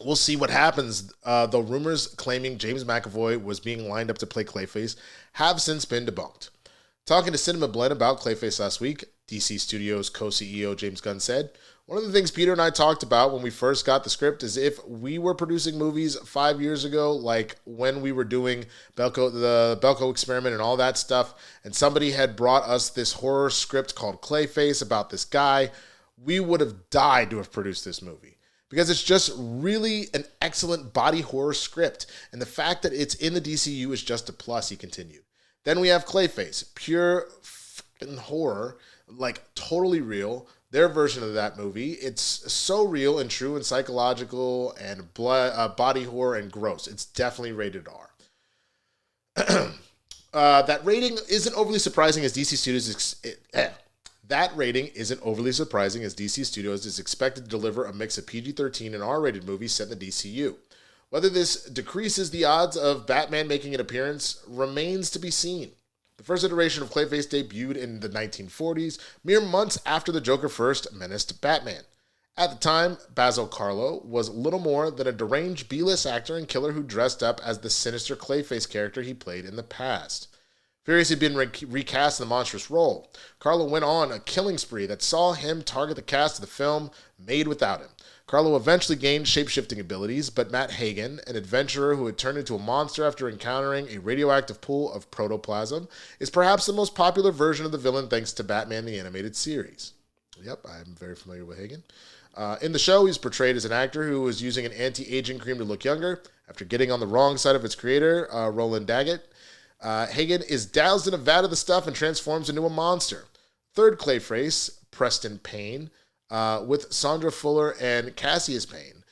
We'll see what happens, though rumors claiming James McAvoy was being lined up to play Clayface have since been debunked. Talking to Cinema Blend about Clayface last week, DC Studios co-CEO James Gunn said, "One of the things Peter and I talked about when we first got the script is if we were producing movies 5 years ago, like when we were doing the Belko experiment and all that stuff, and somebody had brought us this horror script called Clayface about this guy, we would have died to have produced this movie. Because it's just really an excellent body horror script, and the fact that it's in the DCU is just a plus," he continued. Then we have Clayface, pure fucking horror, like totally real. Their version of that movie, it's so real and true and psychological and body horror and gross. It's definitely rated R. That rating isn't overly surprising as DC Studios. That rating isn't overly surprising as DC Studios is expected to deliver a mix of PG-13 and R-rated movies set in the DCU. Whether this decreases the odds of Batman making an appearance remains to be seen. The first iteration of Clayface debuted in the 1940s, mere months after the Joker first menaced Batman. At the time, Basil Carlo was little more than a deranged B-list actor and killer who dressed up as the sinister Clayface character he played in the past. Furious had been recast in the monstrous role. Carlo went on a killing spree that saw him target the cast of the film made without him. Carlo eventually gained shape-shifting abilities, but Matt Hagen, an adventurer who had turned into a monster after encountering a radioactive pool of protoplasm, is perhaps the most popular version of the villain thanks to Batman the Animated Series. Yep, I'm very familiar with Hagen. In the show, he's portrayed as an actor who was using an anti-aging cream to look younger. After getting on the wrong side of its creator, Roland Daggett, Hagen is doused in a vat of the stuff and transforms into a monster. Third Clayface, Preston Payne, with Sandra Fuller and Cassius Payne,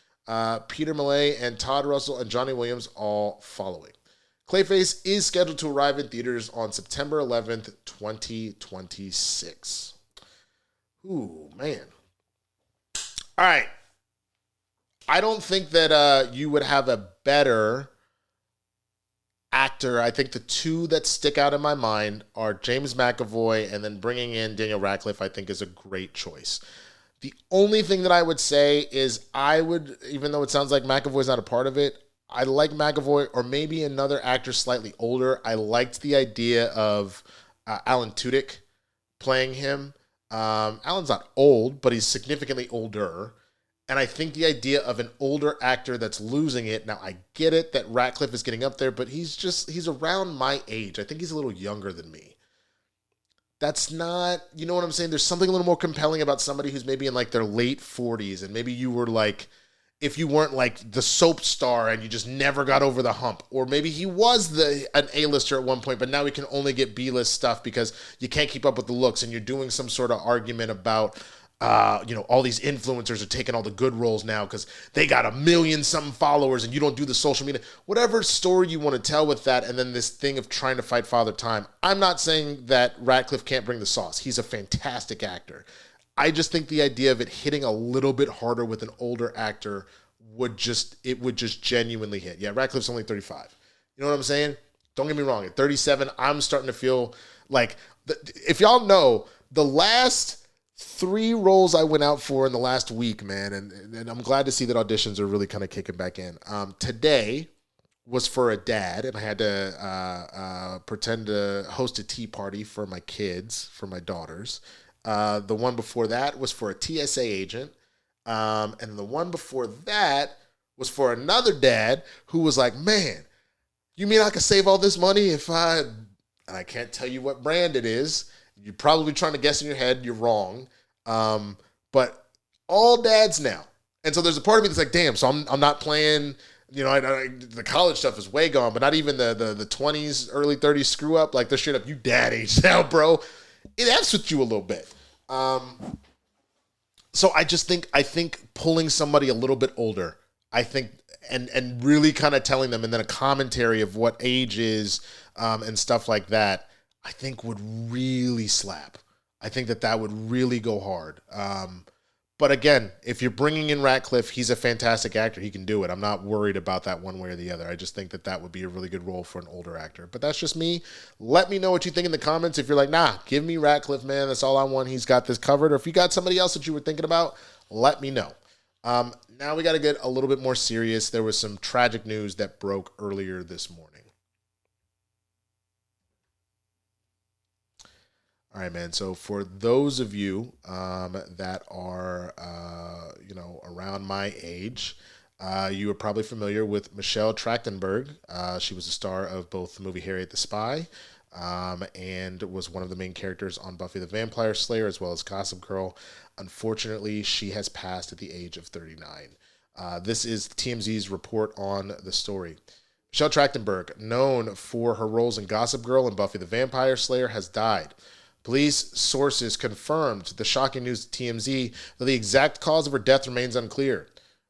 Peter Millay and Todd Russell and Johnny Williams all following. Clayface is scheduled to arrive in theaters on September 11th, 2026. Ooh, man. All right. I don't think that you would have a better actor. I think the two that stick out in my mind are James McAvoy, and then bringing in Daniel Radcliffe, I think, is a great choice. The only thing that I would say is I would, even though it sounds like McAvoy's not a part of it, I like McAvoy or maybe another actor slightly older. I liked the idea of Alan Tudyk playing him. Alan's not old, but he's significantly older. And I think the idea of an older actor that's losing it, now I get it that Radcliffe is getting up there, but he's around my age. I think he's a little younger than me. That's not, you know what I'm saying? There's something a little more compelling about somebody who's maybe in like their late 40s, and maybe you were like, if you weren't like the soap star and you just never got over the hump, or maybe he was an A-lister at one point, but now he can only get B-list stuff because you can't keep up with the looks, and you're doing some sort of argument about, all these influencers are taking all the good roles now because they got 1 million something followers and you don't do the social media. Whatever story you want to tell with that, and then this thing of trying to fight Father Time. I'm not saying that Radcliffe can't bring the sauce. He's a fantastic actor. I just think the idea of it hitting a little bit harder with an older actor would just genuinely hit. Yeah, Radcliffe's only 35. You know what I'm saying? Don't get me wrong. At 37, I'm starting to feel like, if y'all know, the last 3 roles I went out for in the last week, man, and I'm glad to see that auditions are really kind of kicking back in. Today was for a dad, and I had to pretend to host a tea party for my kids, for my daughters. The one before that was for a TSA agent. And the one before that was for another dad who was like, man, you mean I could save all this money if and I can't tell you what brand it is. You're probably trying to guess in your head. You're wrong. But all dads now. And so there's a part of me that's like, damn, so I'm not playing, the college stuff is way gone, but not even the 20s, early 30s screw up. Like, they're straight up, you dad age now, bro. It F's with you a little bit. So I think pulling somebody a little bit older, I think, and really kind of telling them, and then a commentary of what age is, and stuff like that, I think would really slap. I think that would really go hard. But again, if you're bringing in Radcliffe, he's a fantastic actor. He can do it. I'm not worried about that one way or the other. I just think that would be a really good role for an older actor. But that's just me. Let me know what you think in the comments. If you're like, nah, give me Radcliffe, man. That's all I want. He's got this covered. Or if you got somebody else that you were thinking about, let me know. Now we got to get a little bit more serious. There was some tragic news that broke earlier this morning. All right, man. So for those of you that are, around my age, you are probably familiar with Michelle Trachtenberg. She was a star of both the movie Harriet the Spy and was one of the main characters on Buffy the Vampire Slayer, as well as Gossip Girl. Unfortunately, she has passed at the age of 39. This is TMZ's report on the story. Michelle Trachtenberg, known for her roles in Gossip Girl and Buffy the Vampire Slayer, has died. Police sources confirmed the shocking news to TMZ, though the exact cause of her death remains unclear.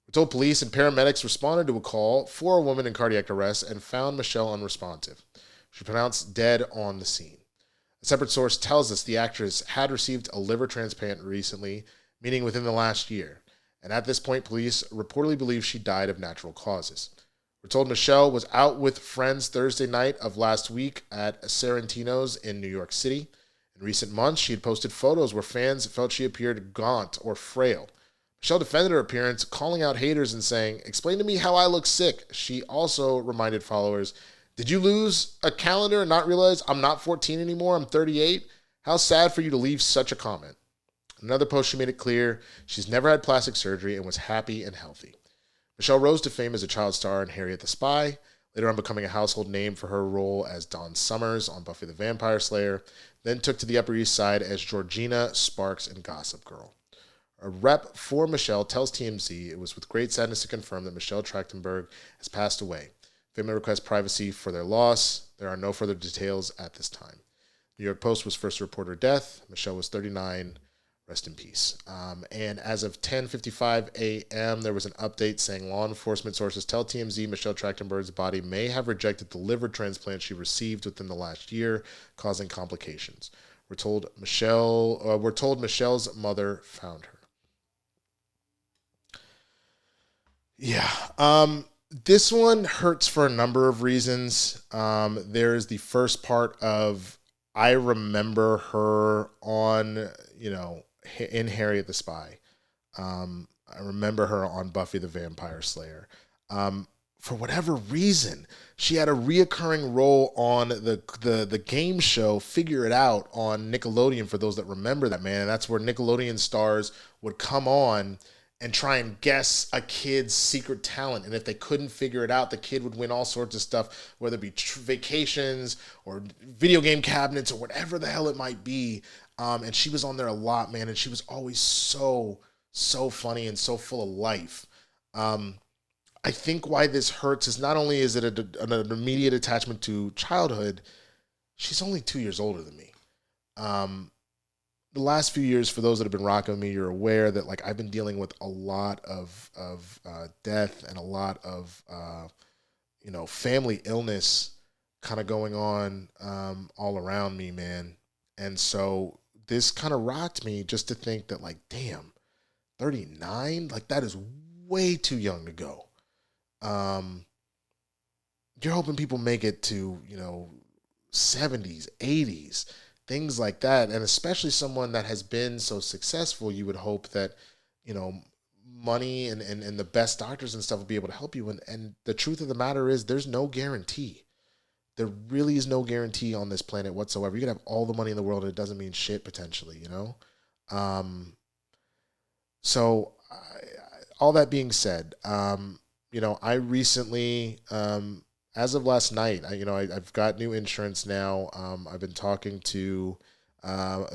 We're told police and paramedics responded to a call for a woman in cardiac arrest and found Michelle unresponsive. She was pronounced dead on the scene. A separate source tells us the actress had received a liver transplant recently, meaning within the last year. And at this point, police reportedly believe she died of natural causes. We're told Michelle was out with friends Thursday night of last week at Sorrentino's in New York City. In recent months, she had posted photos where fans felt she appeared gaunt or frail. Michelle defended her appearance, calling out haters and saying, "Explain to me how I look sick." She also reminded followers, "Did you lose a calendar and not realize I'm not 14 anymore? I'm 38? How sad for you to leave such a comment." In another post, she made it clear she's never had plastic surgery and was happy and healthy. Michelle rose to fame as a child star in Harriet the Spy, later on becoming a household name for her role as Dawn Summers on Buffy the Vampire Slayer, then took to the Upper East Side as Georgina Sparks in Gossip Girl. A rep for Michelle tells TMZ it was with great sadness to confirm that Michelle Trachtenberg has passed away. Family requests privacy for their loss. There are no further details at this time. New York Post was first to report her death. Michelle was 39. Rest in peace. And as of 10:55 a.m., there was an update saying law enforcement sources tell TMZ Michelle Trachtenberg's body may have rejected the liver transplant she received within the last year, causing complications. We're told Michelle's mother found her. Yeah. This one hurts for a number of reasons. There is the first part of I remember her on, in Harriet the Spy. I remember her on Buffy the Vampire Slayer. For whatever reason, she had a reoccurring role on the game show Figure It Out on Nickelodeon, for those that remember that, man. And that's where Nickelodeon stars would come on and try and guess a kid's secret talent. And if they couldn't figure it out, the kid would win all sorts of stuff, whether it be vacations or video game cabinets or whatever the hell it might be. And she was on there a lot, man. And she was always so funny and so full of life. I think why this hurts is not only is it an immediate attachment to childhood, she's only 2 years older than me. The last few years, for those that have been rocking with me, you're aware that like I've been dealing with a lot of death and a lot of family illness kind of going on all around me, man. And so this kind of rocked me just to think that like, damn, 39, like that is way too young to go. You're hoping people make it to 70s, 80s. Things like that, and especially someone that has been so successful, you would hope that, money and the best doctors and stuff will be able to help you. And the truth of the matter is there's no guarantee. There really is no guarantee on this planet whatsoever. You can have all the money in the world and it doesn't mean shit potentially, So all that being said, I recently, as of last night, I've got new insurance now. I've been talking to,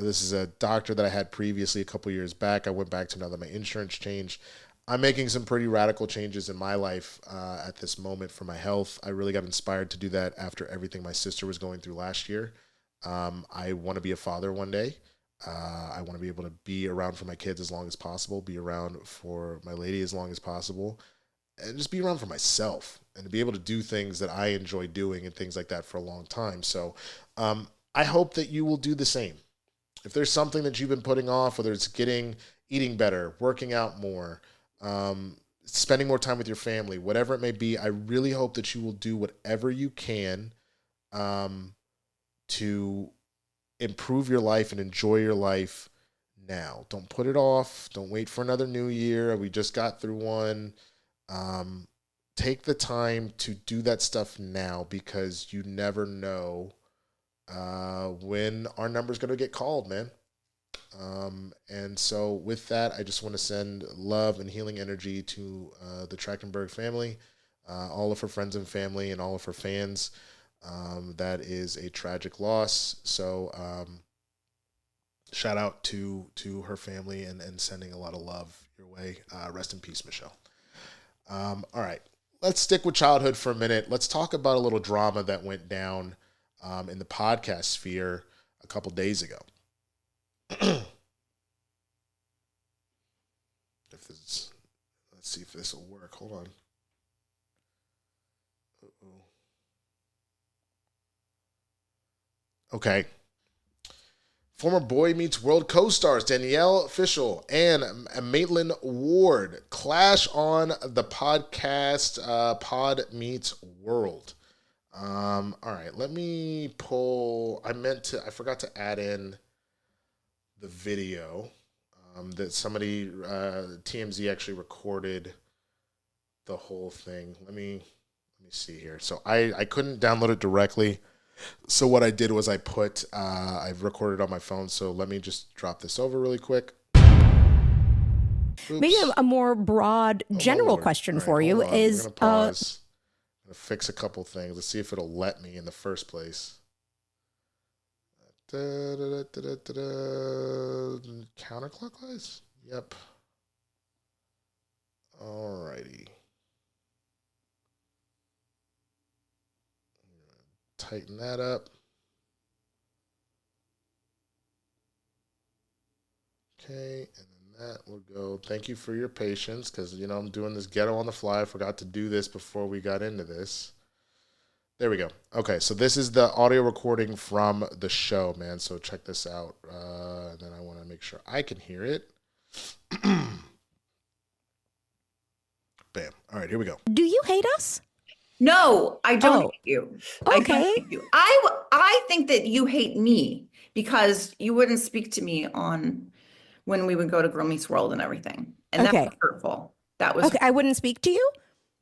this is a doctor that I had previously a couple years back. I went back to now that my insurance changed. I'm making some pretty radical changes in my life at this moment for my health. I really got inspired to do that after everything my sister was going through last year. I want to be a father one day. I want to be able to be around for my kids as long as possible, be around for my lady as long as possible, and just be around for myself and to be able to do things that I enjoy doing and things like that for a long time. So I hope that you will do the same. If there's something that you've been putting off, whether it's eating better, working out more, spending more time with your family, whatever it may be, I really hope that you will do whatever you can to improve your life and enjoy your life now. Don't put it off. Don't wait for another new year. We just got through one. Take the time to do that stuff now, because you never know when our number's going to get called, man. And so with that, I just want to send love and healing energy to the Trachtenberg family, all of her friends and family, and all of her fans. That is a tragic loss. So shout out to her family and sending a lot of love your way. Rest in peace, Michelle. All right, let's stick with childhood for a minute. Let's talk about a little drama that went down in the podcast sphere a couple days ago. Let's see if this will work. Hold on. Uh-oh. Okay. Former Boy Meets World co-stars Danielle Fishel and Maitland Ward clash on the podcast Pod Meets World. All right, let me pull. I forgot to add in the video that somebody, TMZ actually recorded the whole thing. Let me see here. So I couldn't download it directly. So what I did was I've recorded on my phone. So let me just drop this over really quick. Oops. Maybe a more broad, general question for you is... I'm going to pause. I'm going to fix a couple things. Let's see if it'll let me in the first place. Counterclockwise? Yep. Alrighty. Tighten that up. Okay, and then that will go. Thank you for your patience, because, I'm doing this ghetto on the fly. I forgot to do this before we got into this. There we go. Okay, so this is the audio recording from the show, man. So check this out. And then I want to make sure I can hear it. Bam. All right, here we go. Do you hate us? No, I don't hate you. Okay. I don't hate you. I think that you hate me because you wouldn't speak to me on when we would go to Girl Meets World and everything. And that was hurtful. That was okay. I wouldn't speak to you?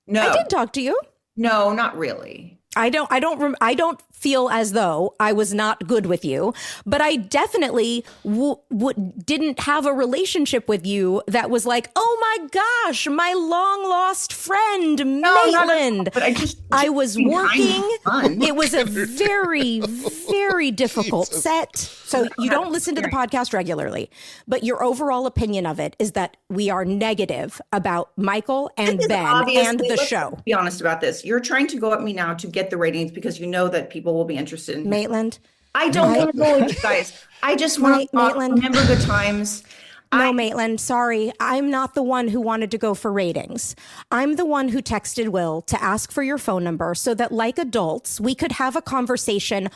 No. I did talk to you. No, not really. I don't feel as though I was not good with you, but I definitely didn't have a relationship with you that was like, oh my gosh, my long lost friend, Maitland. But I was working. It was a very, very difficult set. So you don't listen to the podcast regularly, but your overall opinion of it is that we are negative about Michael and Ben and the show. Be honest about this. You're trying to go at me now to get the ratings because you know that people will be interested in Maitland. I don't want to go with you guys. I just want to remember good times. No, Maitland, sorry. I'm not the one who wanted to go for ratings. I'm the one who texted Will to ask for your phone number so that, like adults, we could have a conversation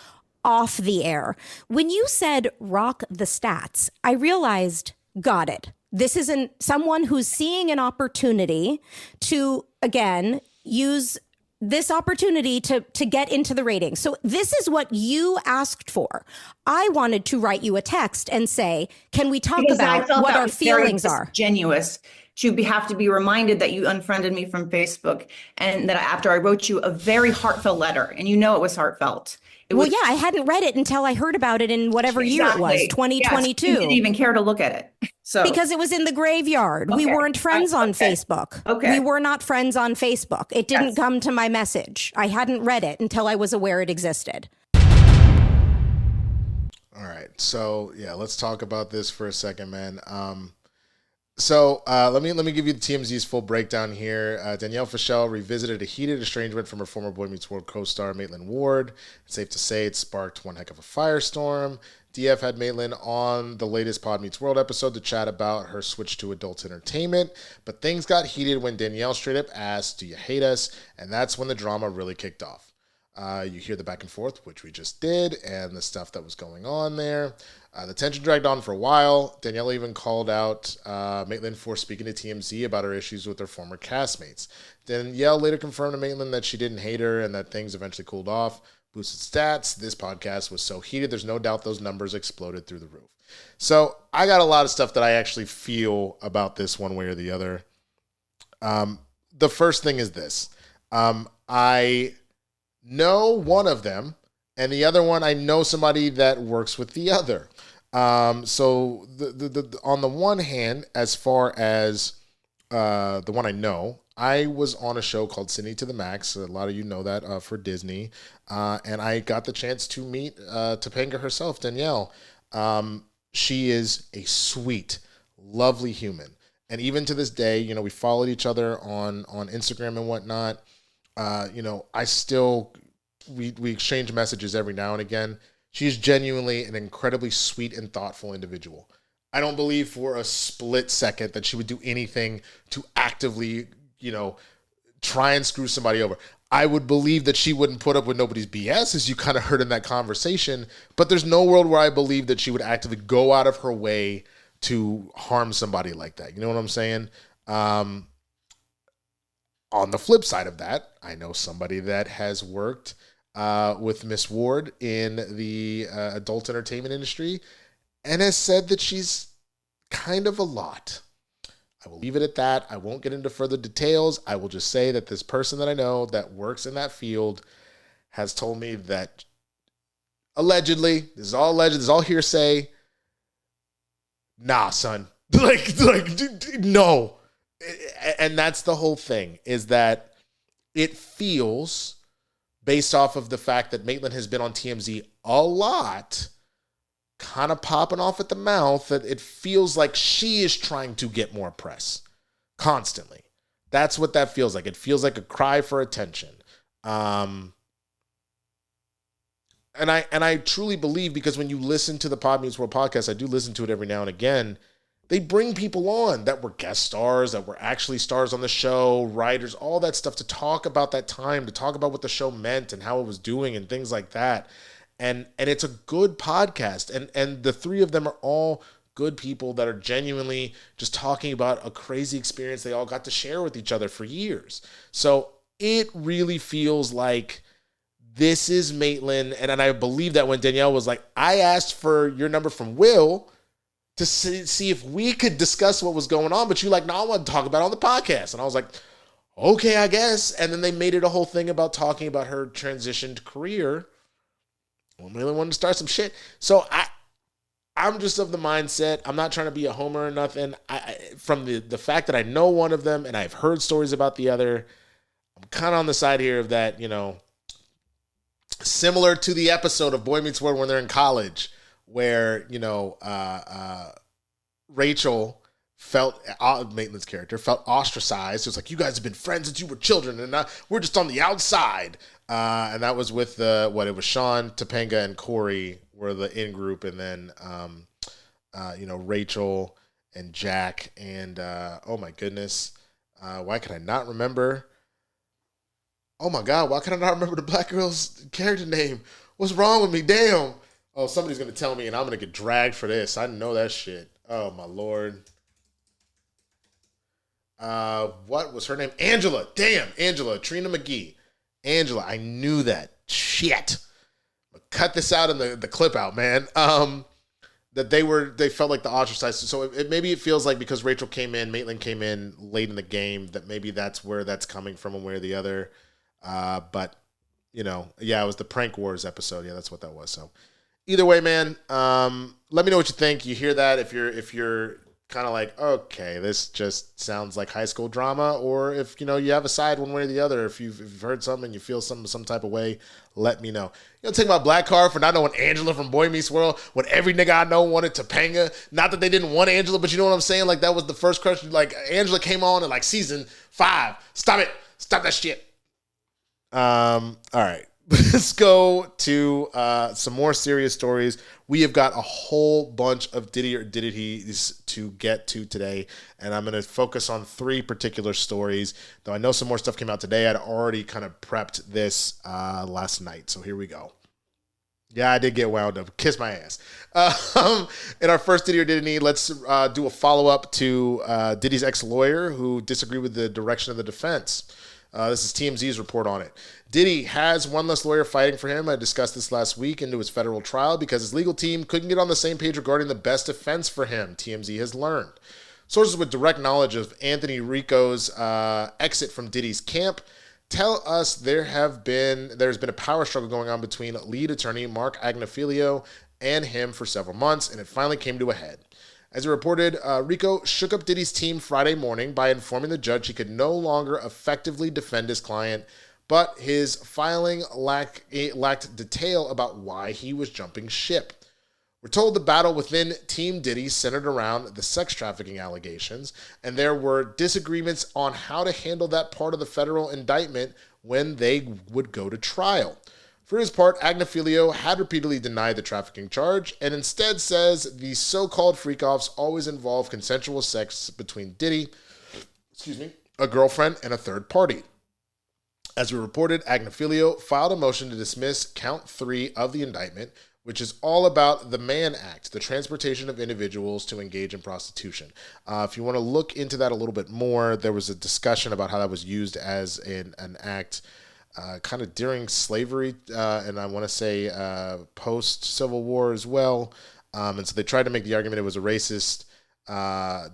off the air. When you said rock the stats, I realized, got it. This is someone who's seeing an opportunity to, again, use this opportunity to get into the ratings. So this is what you asked for. I wanted to write you a text and say, can we talk about what our feelings are? Genuous to have to be reminded that you unfriended me from Facebook, and that after I wrote you a very heartfelt letter, and it was heartfelt. I hadn't read it until I heard about it in whatever year it was, 2022. Yes, you didn't even care to look at it. So because it was in the graveyard. Okay. We weren't friends on Facebook. Okay. We were not friends on Facebook. It didn't come to my message. I hadn't read it until I was aware it existed. All right. So, let's talk about this for a second, man. So let me give you the TMZ's full breakdown here. Danielle Fishel revisited a heated estrangement from her former Boy Meets World co-star Maitland Ward. It's safe to say it sparked one heck of a firestorm. DF had Maitland on the latest Pod Meets World episode to chat about her switch to adult entertainment, but things got heated when Danielle straight up asked, "Do you hate us?" And that's when the drama really kicked off. You hear the back and forth, which we just did, and the stuff that was going on there. The tension dragged on for a while. Danielle even called out Maitland for speaking to TMZ about her issues with her former castmates. Danielle later confirmed to Maitland that she didn't hate her and that things eventually cooled off. Boosted stats. This podcast was so heated, there's no doubt those numbers exploded through the roof. So I got a lot of stuff that I actually feel about this one way or the other. The first thing is this. I know one of them, and the other one, I know somebody that works with the other. So the on the one hand, as far as the one I know, I was on a show called Sydney to the Max. A lot of you know that for Disney. And I got the chance to meet Topanga herself, Danielle. She is a sweet, lovely human. And even to this day, we followed each other on Instagram and whatnot. I still, we exchange messages every now and again. She's genuinely an incredibly sweet and thoughtful individual. I don't believe for a split second that she would do anything to actively, try and screw somebody over. I would believe that she wouldn't put up with nobody's BS, as you kind of heard in that conversation, but there's no world where I believe that she would actively go out of her way to harm somebody like that. You know what I'm saying? On the flip side of that, I know somebody that has worked with Miss Ward in the adult entertainment industry and has said that she's kind of a lot. I will leave it at that. I won't get into further details. I will just say that this person that I know that works in that field has told me that allegedly, this is all alleged, this is all hearsay. Nah, son. No. And that's the whole thing, is that it feels, based off of the fact that Maitland has been on TMZ a lot, kind of popping off at the mouth, that it feels like she is trying to get more press constantly. That's what that feels like. It feels like a cry for attention. And I truly believe, because when you listen to the Pod Meets World podcast, I do listen to it every now and again, They bring people on that were guest stars, that were actually stars on the show, writers, all that stuff to talk about that time, to talk about what the show meant and how it was doing and things like that. And it's a good podcast. And the three of them are all good people that are genuinely just talking about a crazy experience they all got to share with each other for years. So it really feels like this is Maitland. And I believe that when Danielle was like, I asked for your number from Will to see if we could discuss what was going on, but you like, no, I want to talk about it on the podcast. And I was like, okay, I guess. And then they made it a whole thing about talking about her transitioned career. Well, Maitland wanted to start some shit. So I'm just of the mindset, I'm not trying to be a homer or nothing. From the fact that I know one of them and I've heard stories about the other, I'm kind of on the side here of that, similar to the episode of Boy Meets World when they're in college, where, Rachel felt, Maitland's character, felt ostracized. It was like, you guys have been friends since you were children, and we're just on the outside. And that was with it was Sean, Topanga, and Corey were the in-group, and then, Rachel and Jack, and, oh my goodness, why can I not remember? Oh my God, why can I not remember the black girl's character name? What's wrong with me? Damn. Oh, somebody's going to tell me and I'm going to get dragged for this. I know that shit. Oh, my Lord. What was her name? Angela. Damn, Angela. Trina McGee. Angela. I knew that. Shit. Cut this out in the clip out, man. That they felt like the ostracized. So maybe it feels like because Rachel came in, Maitland came in late in the game, that maybe that's where that's coming from, one way or the other. But, it was the Prank Wars episode. Yeah, that's what that was. So either way, man, let me know what you think. You hear that if you're kind of like, okay, this just sounds like high school drama, or if, you have a side one way or the other. If you've heard something and you feel some type of way, let me know. Take my black card for not knowing Angela from Boy Meets World when every nigga I know wanted Topanga. Not that they didn't want Angela, but you know what I'm saying? Like, that was the first crush. Like, Angela came on in like season 5. Stop it. Stop that shit. All right. Let's go to some more serious stories. We have got a whole bunch of Diddy or Diddities to get to today, and I'm going to focus on 3 particular stories. Though I know some more stuff came out today. I'd already kind of prepped this last night, so here we go. Yeah, I did get wound up. Kiss my ass. In our first Diddy or Diddy, let's do a follow-up to Diddy's ex-lawyer who disagreed with the direction of the defense. This is TMZ's report on it. Diddy has one less lawyer fighting for him. I discussed this last week into his federal trial because his legal team couldn't get on the same page regarding the best defense for him, TMZ has learned. Sources with direct knowledge of Anthony Rico's exit from Diddy's camp tell us there's been a power struggle going on between lead attorney Mark Agnifilio and him for several months, and it finally came to a head. As it reported, Rico shook up Diddy's team Friday morning by informing the judge he could no longer effectively defend his client, but his filing lacked detail about why he was jumping ship. We're told the battle within Team Diddy centered around the sex trafficking allegations, and there were disagreements on how to handle that part of the federal indictment when they would go to trial. For his part, Agnifilio had repeatedly denied the trafficking charge and instead says the so-called freak-offs always involve consensual sex between Diddy, a girlfriend, and a third party. As we reported, Agnifilio filed a motion to dismiss count 3 of the indictment, which is all about the Mann Act, the transportation of individuals to engage in prostitution. If you want to look into that a little bit more, there was a discussion about how that was used as an act kind of during slavery, and I want to say post-Civil War as well. And so they tried to make the argument it was a racist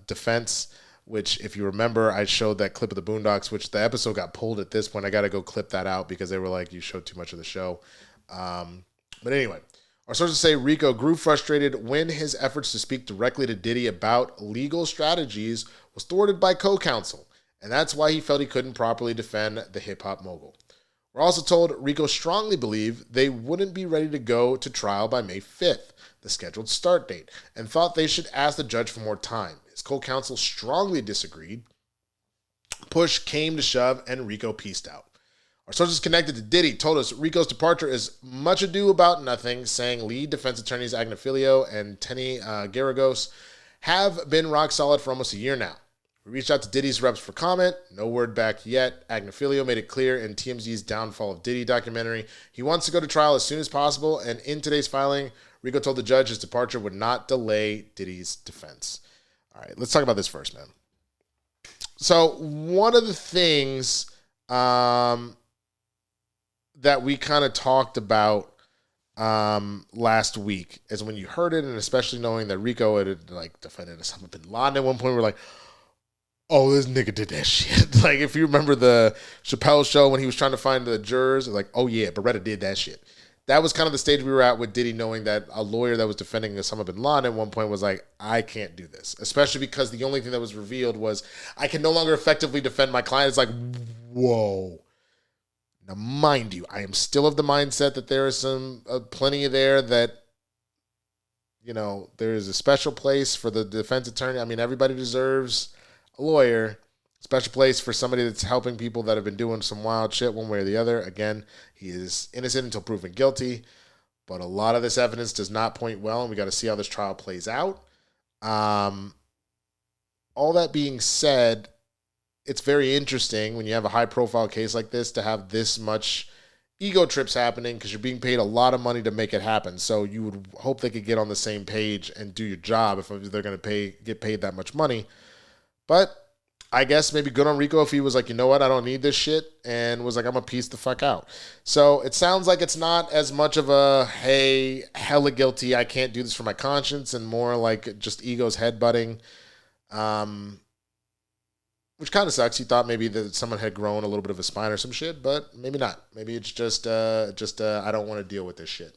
defense, which, if you remember, I showed that clip of the Boondocks, which the episode got pulled at this point. I got to go clip that out because they were like, you showed too much of the show. But anyway, our sources say Rico grew frustrated when his efforts to speak directly to Diddy about legal strategies was thwarted by co-counsel, and that's why he felt he couldn't properly defend the hip-hop mogul. We're also told Rico strongly believed they wouldn't be ready to go to trial by May 5th, the scheduled start date, and thought they should ask the judge for more time. His co-counsel strongly disagreed. Push came to shove, and Rico peaced out. Our sources connected to Diddy told us Rico's departure is much ado about nothing, saying lead defense attorneys Agnifilio and Tenny Garagos have been rock solid for almost a year now. We reached out to Diddy's reps for comment. No word back yet. Agnifilio made it clear in TMZ's Downfall of Diddy documentary he wants to go to trial as soon as possible, and in today's filing, Rico told the judge his departure would not delay Diddy's defense. All right, let's talk about this first, man. So one of the things that we kind of talked about last week is when you heard it, and especially knowing that Rico had like defended Osama bin Laden at one point, we're like, oh, this nigga did that shit. Like, if you remember the Chappelle show when he was trying to find the jurors, like, oh yeah, Beretta did that shit. That was kind of the stage we were at with Diddy, knowing that a lawyer that was defending Osama bin Laden at one point was like, I can't do this. Especially because the only thing that was revealed was, I can no longer effectively defend my client. It's like, whoa. Now, mind you, I am still of the mindset that there is some plenty there that, you know, there is a special place for the defense attorney. I mean, everybody deserves a lawyer. Special place for somebody that's helping people that have been doing some wild shit one way or the other. Again, he is innocent until proven guilty, but a lot of this evidence does not point well, and we got to see how this trial plays out. All that being said, it's very interesting when you have a high-profile case like this to have this much ego trips happening because you're being paid a lot of money to make it happen. So you would hope they could get on the same page and do your job if they're going to get paid that much money. But I guess maybe good on Rico if he was like, you know what, I don't need this shit, and was like, I'm going to piece the fuck out. So it sounds like it's not as much of a, hey, hella guilty, I can't do this for my conscience, and more like just egos headbutting, which kind of sucks. He thought maybe that someone had grown a little bit of a spine or some shit, but maybe not. Maybe it's just I don't want to deal with this shit.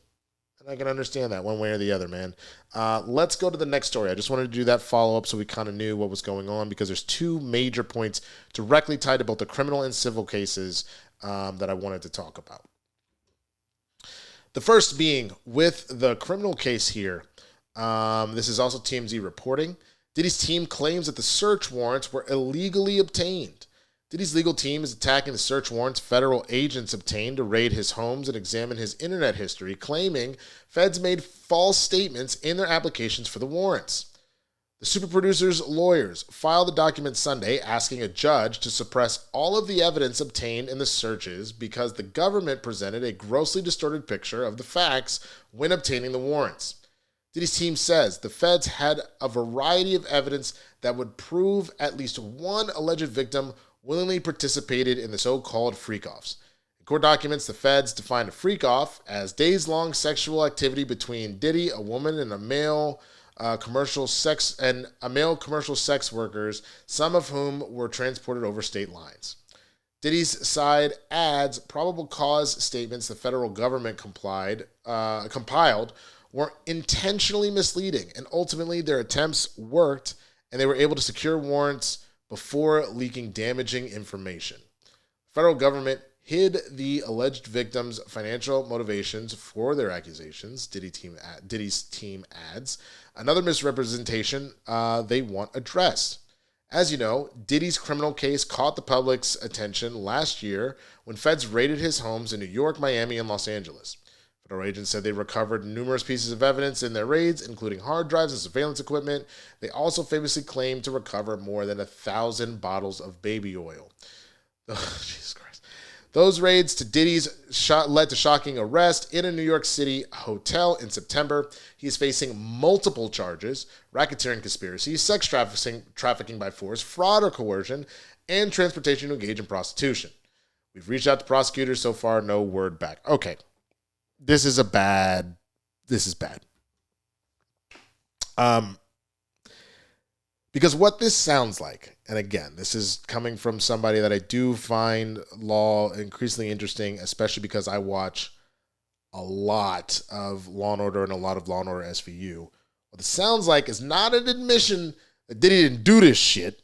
And I can understand that one way or the other, man. Let's go to the next story. I just wanted to do that follow-up so we kind of knew what was going on because there's two major points directly tied to both the criminal and civil cases that I wanted to talk about. The first being with the criminal case here. This is also TMZ reporting. Diddy's team claims that the search warrants were illegally obtained. Diddy's legal team is attacking the search warrants federal agents obtained to raid his homes and examine his internet history, claiming feds made false statements in their applications for the warrants. The super producer's lawyers filed the document Sunday asking a judge to suppress all of the evidence obtained in the searches because the government presented a grossly distorted picture of the facts when obtaining the warrants. Diddy's team says the feds had a variety of evidence that would prove at least one alleged victim willingly participated in the so-called freak-offs. In court documents, the feds defined a freak-off as days-long sexual activity between Diddy, a woman, and a male commercial sex workers, some of whom were transported over state lines. Diddy's side adds probable cause statements the federal government compiled were intentionally misleading, and ultimately their attempts worked, and they were able to secure warrants before leaking damaging information. The federal government hid the alleged victims' financial motivations for their accusations, Diddy's team adds. Another misrepresentation they want addressed. As you know, Diddy's criminal case caught the public's attention last year when feds raided his homes in New York, Miami, and Los Angeles. Federal agents said they recovered numerous pieces of evidence in their raids, including hard drives and surveillance equipment. They also famously claimed to recover more than 1,000 bottles of baby oil. Jesus Christ. Those raids to Diddy's led to shocking arrest in a New York City hotel in September. He is facing multiple charges: racketeering conspiracy, sex trafficking by force, fraud or coercion, and transportation to engage in prostitution. We've reached out to prosecutors. So far, no word back. Okay. This is bad. Because what this sounds like, and again, this is coming from somebody that I do find law increasingly interesting, especially because I watch a lot of Law & Order and a lot of Law & Order SVU. What it sounds like is not an admission that Diddy didn't do this shit.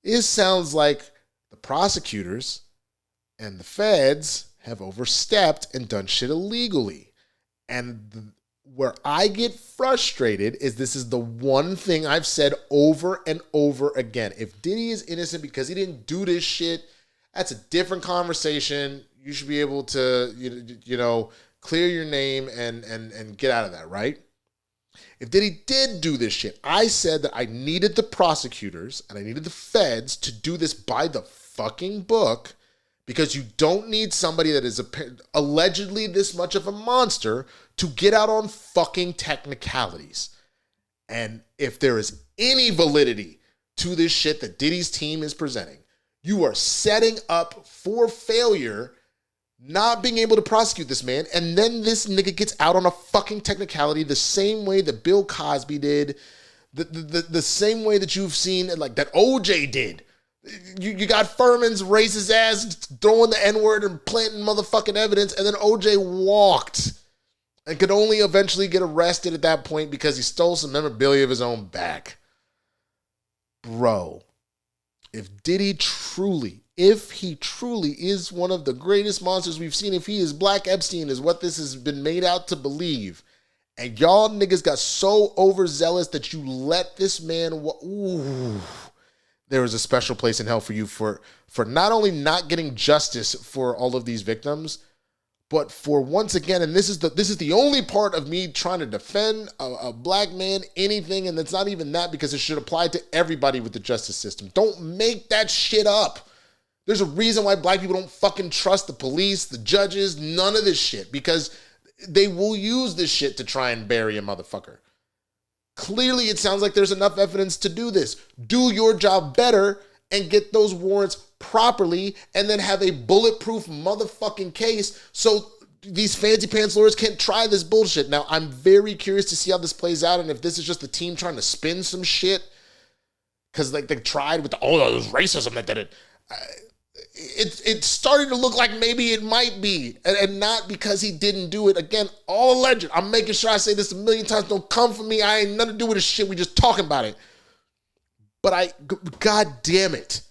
It sounds like the prosecutors and the feds have overstepped and done shit illegally. And where I get frustrated is this is the one thing I've said over and over again. If Diddy is innocent because he didn't do this shit, that's a different conversation. You should be able to, clear your name and get out of that, right? If Diddy did do this shit, I said that I needed the prosecutors and I needed the feds to do this by the fucking book, because you don't need somebody that is allegedly this much of a monster to get out on fucking technicalities. And if there is any validity to this shit that Diddy's team is presenting, you are setting up for failure, not being able to prosecute this man, and then this nigga gets out on a fucking technicality the same way that Bill Cosby did, the same way that you've seen, like that OJ did. You got Furman's racist ass throwing the N-word and planting motherfucking evidence, and then OJ walked and could only eventually get arrested at that point because he stole some memorabilia of his own back. Bro, if he truly is one of the greatest monsters we've seen, if he is Black Epstein, is what this has been made out to believe, and y'all niggas got so overzealous that you let this man there is a special place in hell for you for not only not getting justice for all of these victims, but for once again, and this is the only part of me trying to defend a black man, anything, and it's not even that, because it should apply to everybody with the justice system. Don't make that shit up. There's a reason why black people don't fucking trust the police, the judges, none of this shit, because they will use this shit to try and bury a motherfucker. Clearly, it sounds like there's enough evidence to do this. Do your job better and get those warrants properly, and then have a bulletproof motherfucking case so these fancy pants lawyers can't try this bullshit. Now, I'm very curious to see how this plays out, and if this is just the team trying to spin some shit, because like they tried with there's racism that did it. It's starting to look like maybe it might be, and not because he didn't do it. Again, all alleged. I'm making sure I say this a million times. Don't come for me. I ain't nothing to do with this shit. We just talking about it. But God damn it,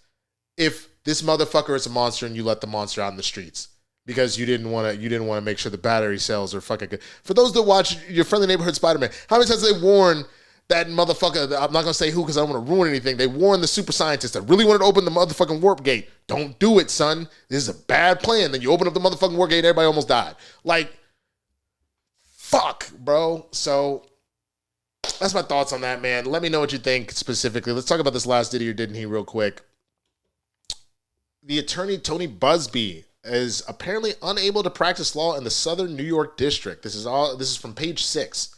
if this motherfucker is a monster and you let the monster out in the streets because you didn't want to make sure the battery cells are fucking good. For those that watch Your Friendly Neighborhood Spider-Man, how many times they warn that motherfucker, I'm not going to say who because I don't want to ruin anything. They warned the super scientist that really wanted to open the motherfucking warp gate. Don't do it, son. This is a bad plan. Then you open up the motherfucking warp gate, everybody almost died. Like, fuck, bro. So that's my thoughts on that, man. Let me know what you think specifically. Let's talk about this last Diddy or didn't he real quick. The attorney, Tony Buzbee, is apparently unable to practice law in the Southern New York District. This is from page 6.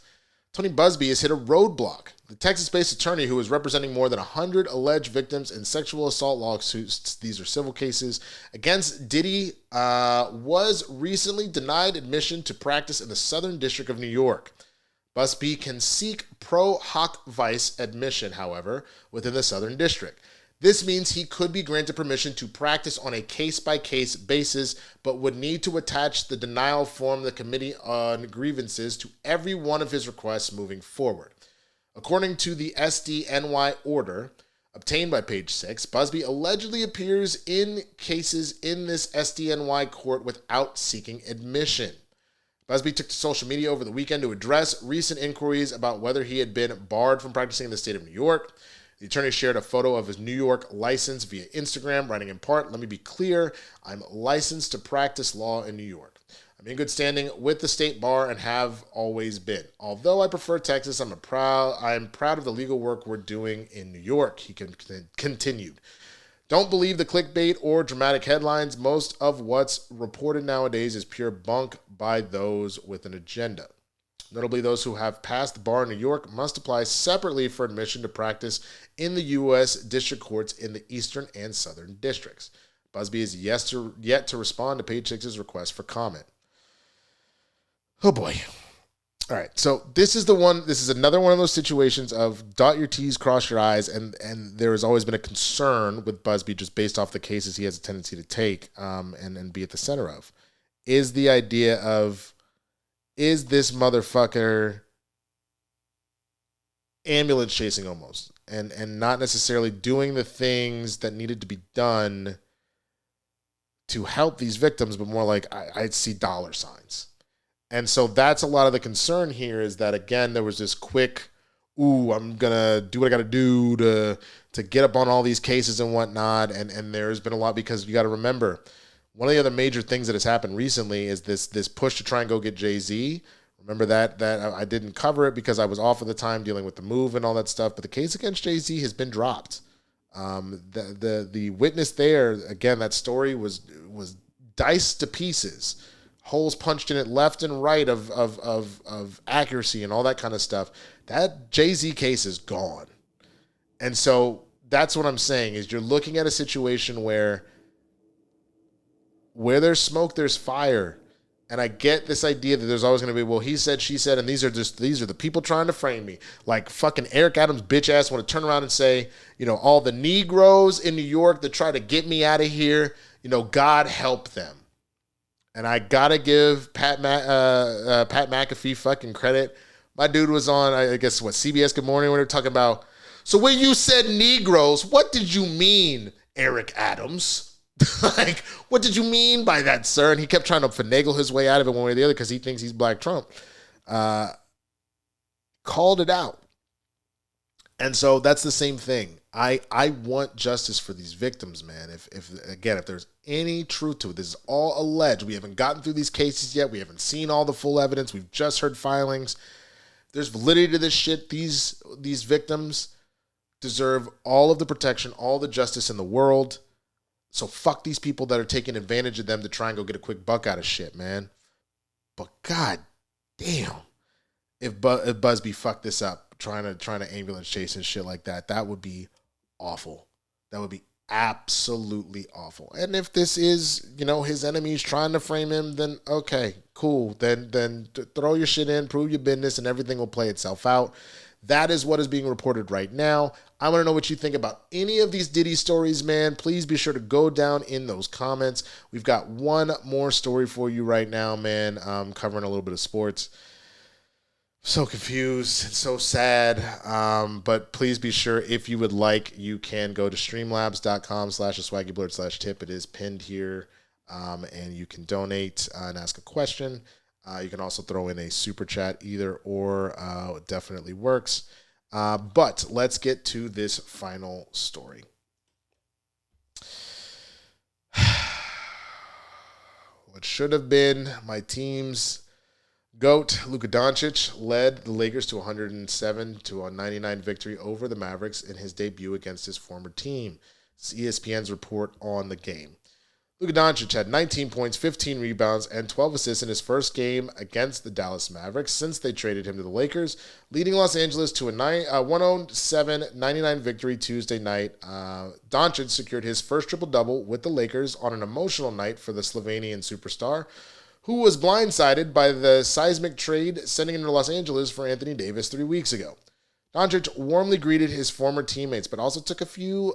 Tony Buzbee has hit a roadblock. The Texas-based attorney, who is representing more than 100 alleged victims in sexual assault lawsuits, these are civil cases, against Diddy, was recently denied admission to practice in the Southern District of New York. Buzbee can seek pro hoc vice admission, however, within the Southern District. This means he could be granted permission to practice on a case-by-case basis, but would need to attach the denial form of the Committee on Grievances to every one of his requests moving forward. According to the SDNY order obtained by page 6, Buzbee allegedly appears in cases in this SDNY court without seeking admission. Buzbee took to social media over the weekend to address recent inquiries about whether he had been barred from practicing in the state of New York. The attorney shared a photo of his New York license via Instagram, writing in part, "Let me be clear, I'm licensed to practice law in New York. I'm in good standing with the state bar and have always been. Although I prefer Texas, I'm proud of the legal work we're doing in New York," he continued. "Don't believe the clickbait or dramatic headlines. Most of what's reported nowadays is pure bunk by those with an agenda. Notably, those who have passed the bar in New York must apply separately for admission to practice in the U.S. district courts in the Eastern and Southern districts." Buzbee is yet to respond to page 6's request for comment. Oh boy. All right, so this is another one of those situations of dot your T's, cross your I's, and there has always been a concern with Buzbee just based off the cases he has a tendency to take and be at the center of. Is the idea of, is this motherfucker ambulance chasing almost and not necessarily doing the things that needed to be done to help these victims, but more like I see dollar signs. And so that's a lot of the concern here, is that, again, there was this quick, I'm going to do what I got to do to get up on all these cases and whatnot. And there's been a lot, because you got to remember, one of the other major things that has happened recently is this push to try and go get Jay-Z. Remember that I didn't cover it because I was off at the time dealing with the move and all that stuff. But the case against Jay-Z has been dropped. The witness there, again, that story was diced to pieces, holes punched in it left and right of accuracy and all that kind of stuff. That Jay-Z case is gone. And so that's what I'm saying is you're looking at a situation where there's smoke, there's fire. And I get this idea that there's always going to be, well, he said, she said, and these are the people trying to frame me. Like fucking Eric Adams' bitch ass want to turn around and say, all the Negroes in New York that try to get me out of here, God help them. And I got to give Pat McAfee fucking credit. My dude was on, I guess, CBS Good Morning, when they were talking about, so when you said Negroes, what did you mean, Eric Adams? Like, what did you mean by that, sir? And he kept trying to finagle his way out of it one way or the other because he thinks he's Black Trump. Called it out. And so that's the same thing. I want justice for these victims, man. If there's any truth to it, this is all alleged. We haven't gotten through these cases yet. We haven't seen all the full evidence. We've just heard filings. There's validity to this shit. These victims deserve all of the protection, all the justice in the world. So fuck these people that are taking advantage of them to try and go get a quick buck out of shit, man. But god damn, if Buzbee fucked this up, trying to ambulance chase and shit like that, that would be awful. That would be absolutely awful. And if this is, his enemies trying to frame him, then okay, cool. Then throw your shit in, prove your business, and everything will play itself out. That is what is being reported right now. I want to know what you think about any of these Diddy stories, man. Please be sure to go down in those comments. We've got one more story for you right now, man. Covering a little bit of sports. So confused and so sad. But please be sure, if you would like, you can go to streamlabs.com/swaggyblerd/tip. It is pinned here. And you can donate and ask a question. You can also throw in a super chat, either or definitely works. But let's get to this final story. What should have been my team's GOAT, Luka Doncic, led the Lakers to 107-99 victory over the Mavericks in his debut against his former team. This is ESPN's report on the game. Luka Doncic had 19 points, 15 rebounds, and 12 assists in his first game against the Dallas Mavericks since they traded him to the Lakers, leading Los Angeles to a 107-99 victory Tuesday night. Doncic secured his first triple-double with the Lakers on an emotional night for the Slovenian superstar, who was blindsided by the seismic trade sending him to Los Angeles for Anthony Davis 3 weeks ago. Doncic warmly greeted his former teammates, but also took a few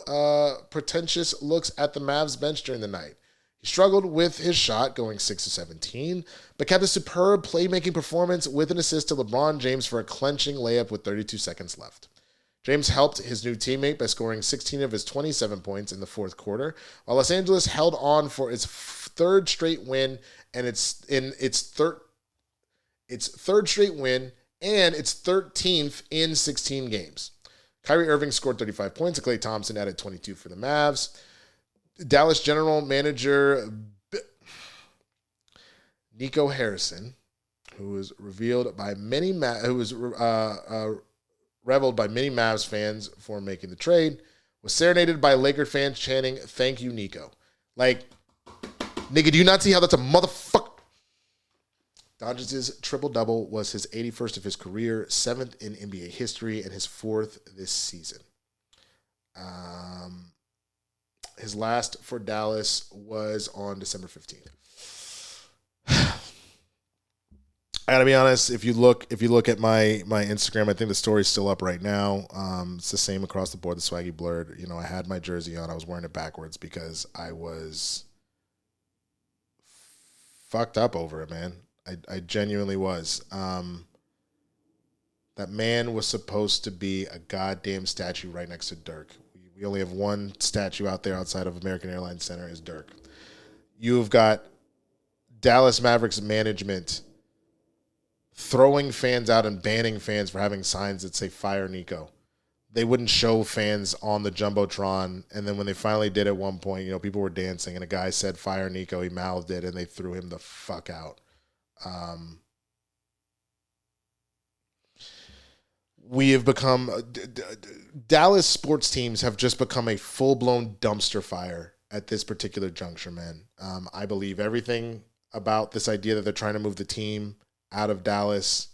pretentious looks at the Mavs bench during the night. He struggled with his shot, going 6-17, but kept a superb playmaking performance with an assist to LeBron James for a clenching layup with 32 seconds left. James helped his new teammate by scoring 16 of his 27 points in the fourth quarter, while Los Angeles held on for its third straight win and its third straight win and its 13th in 16 games. Kyrie Irving scored 35 points, and Klay Thompson added 22 for the Mavs. Dallas general manager Nico Harrison, who was revealed by many reveled by many Mavs fans for making the trade, was serenaded by Laker fans chanting, "Thank you, Nico." Like, nigga, do you not see how that's a motherfucker? Doncic's triple-double was his 81st of his career, 7th in NBA history, and his 4th this season. His last for Dallas was on December 15th. I gotta be honest, if you look at my Instagram, I think the story's still up right now. It's the same across the board, the Swaggy Blerd. I had my jersey on. I was wearing it backwards because I was fucked up over it, man. I genuinely was. That man was supposed to be a goddamn statue right next to Dirk. We only have one statue out there outside of American Airlines Center is Dirk. You've got Dallas Mavericks management throwing fans out and banning fans for having signs that say "Fire Nico." They wouldn't show fans on the Jumbotron, and then when they finally did at one point, people were dancing, and a guy said "Fire Nico," he mouthed it, and they threw him the fuck out. we have become Dallas sports teams have just become a full-blown dumpster fire at this particular juncture, man. I believe everything about this idea that they're trying to move the team out of Dallas.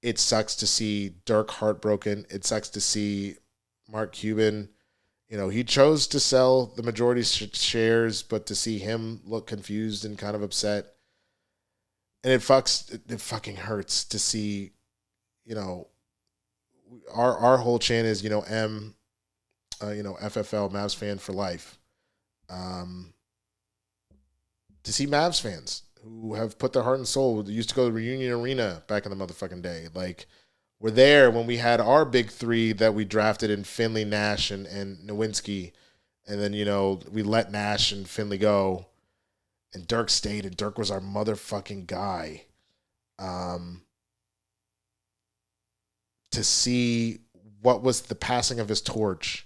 It sucks to see Dirk heartbroken. It sucks to see Mark Cuban. He chose to sell the majority shares, but to see him look confused and kind of upset. And it fucking hurts to see, our whole chant is, FFL, Mavs fan for life. To see Mavs fans who have put their heart and soul, used to go to Reunion Arena back in the motherfucking day. Like, we're there when we had our big three that we drafted in Finley, Nash, and Nowinski. And then, we let Nash and Finley go. And Dirk stayed, and Dirk was our motherfucking guy. To see what was the passing of his torch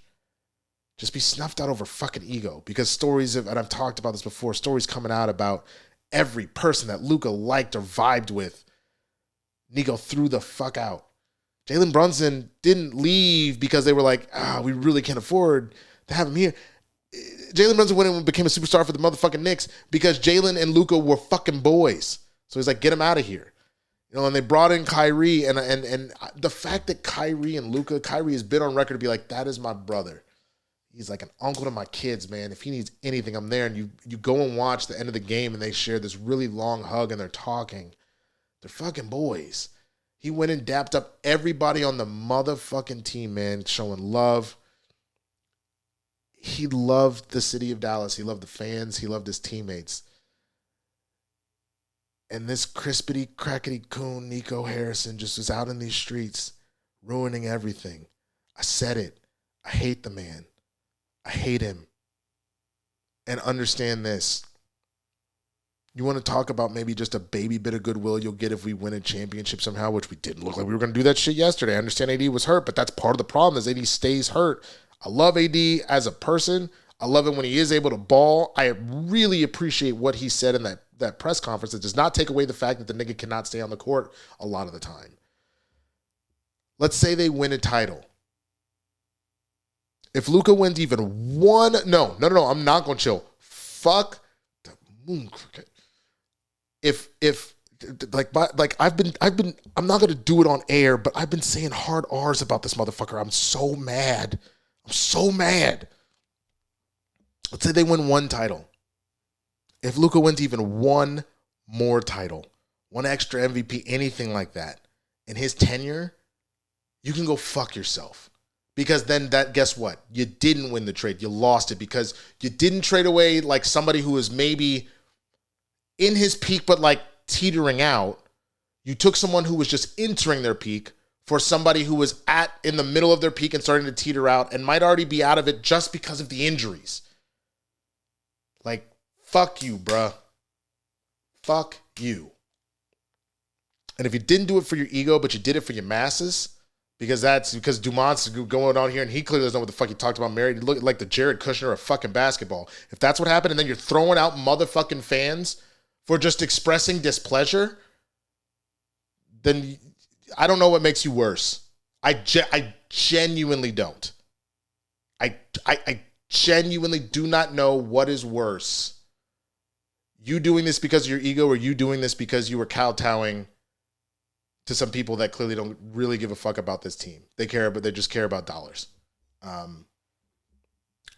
just be snuffed out over fucking ego. Because stories and I've talked about this before, stories coming out about every person that Luka liked or vibed with, Nico threw the fuck out. Jalen Brunson didn't leave because they were like, we really can't afford to have him here. Jalen Brunson went and became a superstar for the motherfucking Knicks because Jalen and Luka were fucking boys. So he's like, get him out of here. And they brought in Kyrie, and the fact that Kyrie has been on record to be like, that is my brother. He's like an uncle to my kids, man. If he needs anything, I'm there. And you go and watch the end of the game, and they share this really long hug, and they're talking. They're fucking boys. He went and dapped up everybody on the motherfucking team, man, showing love. He loved the city of Dallas. He loved the fans. He loved his teammates. And this crispity, crackety coon, Nico Harrison, just was out in these streets, ruining everything. I said it. I hate the man. I hate him. And understand this. You want to talk about maybe just a baby bit of goodwill you'll get if we win a championship somehow, which we didn't look like we were going to do that shit yesterday. I understand AD was hurt, but that's part of the problem is AD stays hurt. I love AD as a person. I love him when he is able to ball. I really appreciate what he said in that press conference. It does not take away the fact that the nigga cannot stay on the court a lot of the time. Let's say they win a title. If Luka wins even one, no, I'm not going to chill. Fuck the moon cricket. If I'm not going to do it on air, but I've been saying hard R's about this motherfucker. I'm so mad. Let's say they win one title. If Luka wins even one more title, one extra MVP, anything like that, in his tenure, you can go fuck yourself. Because then guess what? You didn't win the trade. You lost it because you didn't trade away like somebody who was maybe in his peak but like teetering out. You took someone who was just entering their peak for somebody who was in the middle of their peak and starting to teeter out and might already be out of it just because of the injuries. Like, fuck you, bruh. Fuck you. And if you didn't do it for your ego, but you did it for your masses, because Dumont's going on here and he clearly doesn't know what the fuck he talked about married. He looked like the Jared Kushner of fucking basketball. If that's what happened and then you're throwing out motherfucking fans for just expressing displeasure, then I don't know what makes you worse. I genuinely don't. I genuinely do not know what is worse. You doing this because of your ego or you doing this because you were kowtowing to some people that clearly don't really give a fuck about this team. They just care about dollars. I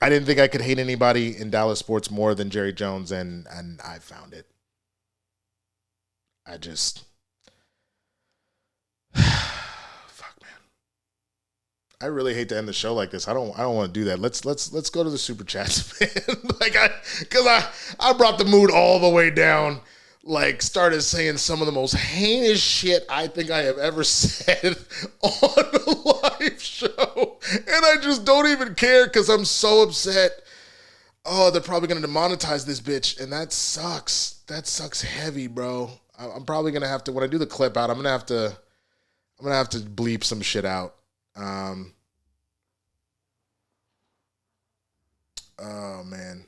didn't think I could hate anybody in Dallas sports more than Jerry Jones, and I found it. Fuck, man. I really hate to end the show like this. I don't want to do that. Let's go to the super chats, man. Because I brought the mood all the way down. Like, started saying some of the most heinous shit I think I have ever said on a live show. And I just don't even care because I'm so upset. Oh, they're probably going to demonetize this bitch. And that sucks. That sucks heavy, bro. I'm probably going to have to, when I do the clip out, I'm going to have to bleep some shit out. Oh, man.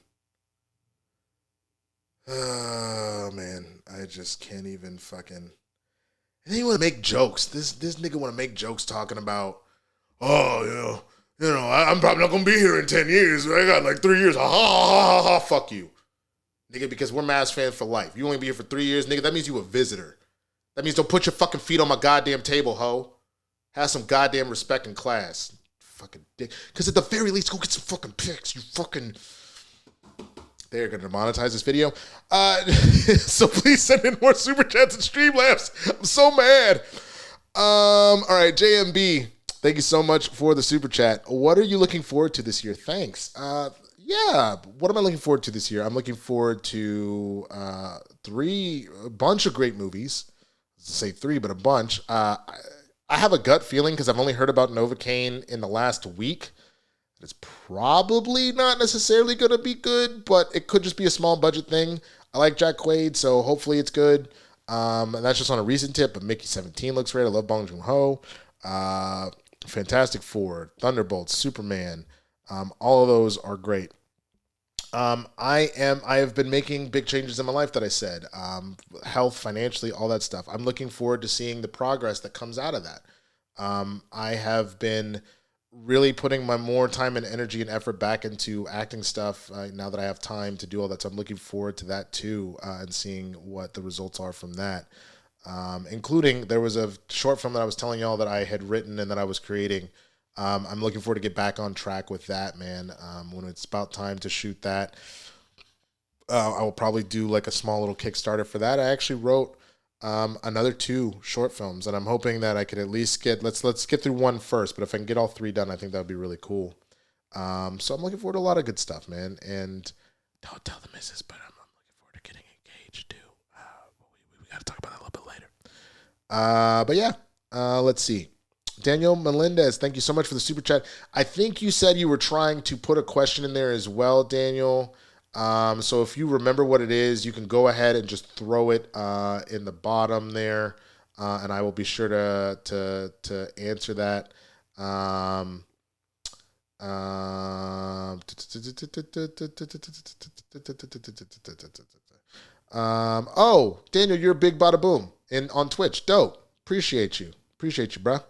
Oh, man, I just can't even fucking... And then you want to make jokes. This nigga want to make jokes talking about, oh, I'm probably not going to be here in 10 years. I got like 3 years. Ha, ha, ha, ha, ha. Fuck you. Nigga, because we're Mavs fans for life. You only be here for 3 years, nigga. That means you a visitor. That means don't put your fucking feet on my goddamn table, ho. Have some goddamn respect in class. Fucking dick. Because at the very least, go get some fucking pics. You fucking... They're going to monetize this video. So please send in more Super Chats and Streamlabs. I'm so mad. All right, JMB. Thank you so much for the Super Chat. What are you looking forward to this year? Thanks. Yeah, what am I looking forward to this year? I'm looking forward to a bunch of great movies. Let's say 3, but a bunch. I have a gut feeling because I've only heard about Novocaine in the last week. It's probably not necessarily going to be good, but it could just be a small budget thing. I like Jack Quaid, so hopefully it's good. And that's just on a recent tip, but Mickey 17 looks great. I love Bong Joon-ho. Fantastic Four, Thunderbolts, Superman. All of those are great. I have been making big changes in my life that I said, health, financially, all that stuff. I'm looking forward to seeing the progress that comes out of that. I have been really putting my more time and energy and effort back into acting stuff now that I have time to do all that. So I'm looking forward to that too, and seeing what the results are from that. Including there was a short film that I was telling y'all that I had written and that I was creating. I'm looking forward to get back on track with that, man. When it's about time to shoot that, I will probably do like a small little Kickstarter for that. I actually wrote another 2 short films, and I'm hoping that I could at least get let's get through one first. But if I can get all 3 done, I think that would be really cool. So I'm looking forward to a lot of good stuff, man. And don't tell the missus, but I'm looking forward to getting engaged too. We got to talk about that a little bit later. But yeah, let's see. Daniel Melendez, thank you so much for the super chat. I think you said you were trying to put a question in there as well, Daniel. So if you remember what it is, you can go ahead and just throw it in the bottom there, and I will be sure to answer that. Oh, Daniel, you're a big bada boom on Twitch. Dope. Appreciate you, bro.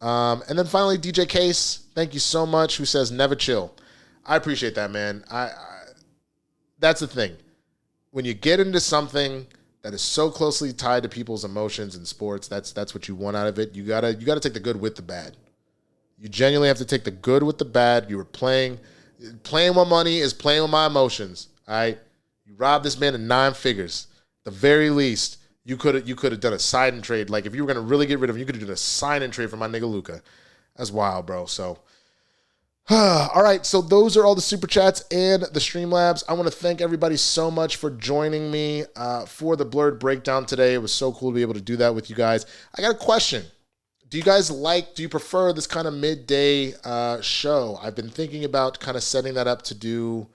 And then finally, DJ Case, thank you so much, who says never chill. I appreciate that, man. That's the thing. When you get into something that is so closely tied to people's emotions in sports, that's what you want out of it. You gotta take the good with the bad. You genuinely have to take the good with the bad. You were playing with money is playing with my emotions. All right, you robbed this man of 9 figures. At the very least, you could have done a sign and trade. Like if you were gonna really get rid of him, you could have done a sign and trade for my nigga Luka. That's wild, bro. So. All right, so those are all the super chats and the Streamlabs. I want to thank everybody so much for joining me for the Blerd Breakdown today. It was so cool to be able to do that with you guys. I got a question. Do you prefer this kind of midday show? I've been thinking about kind of setting that up to do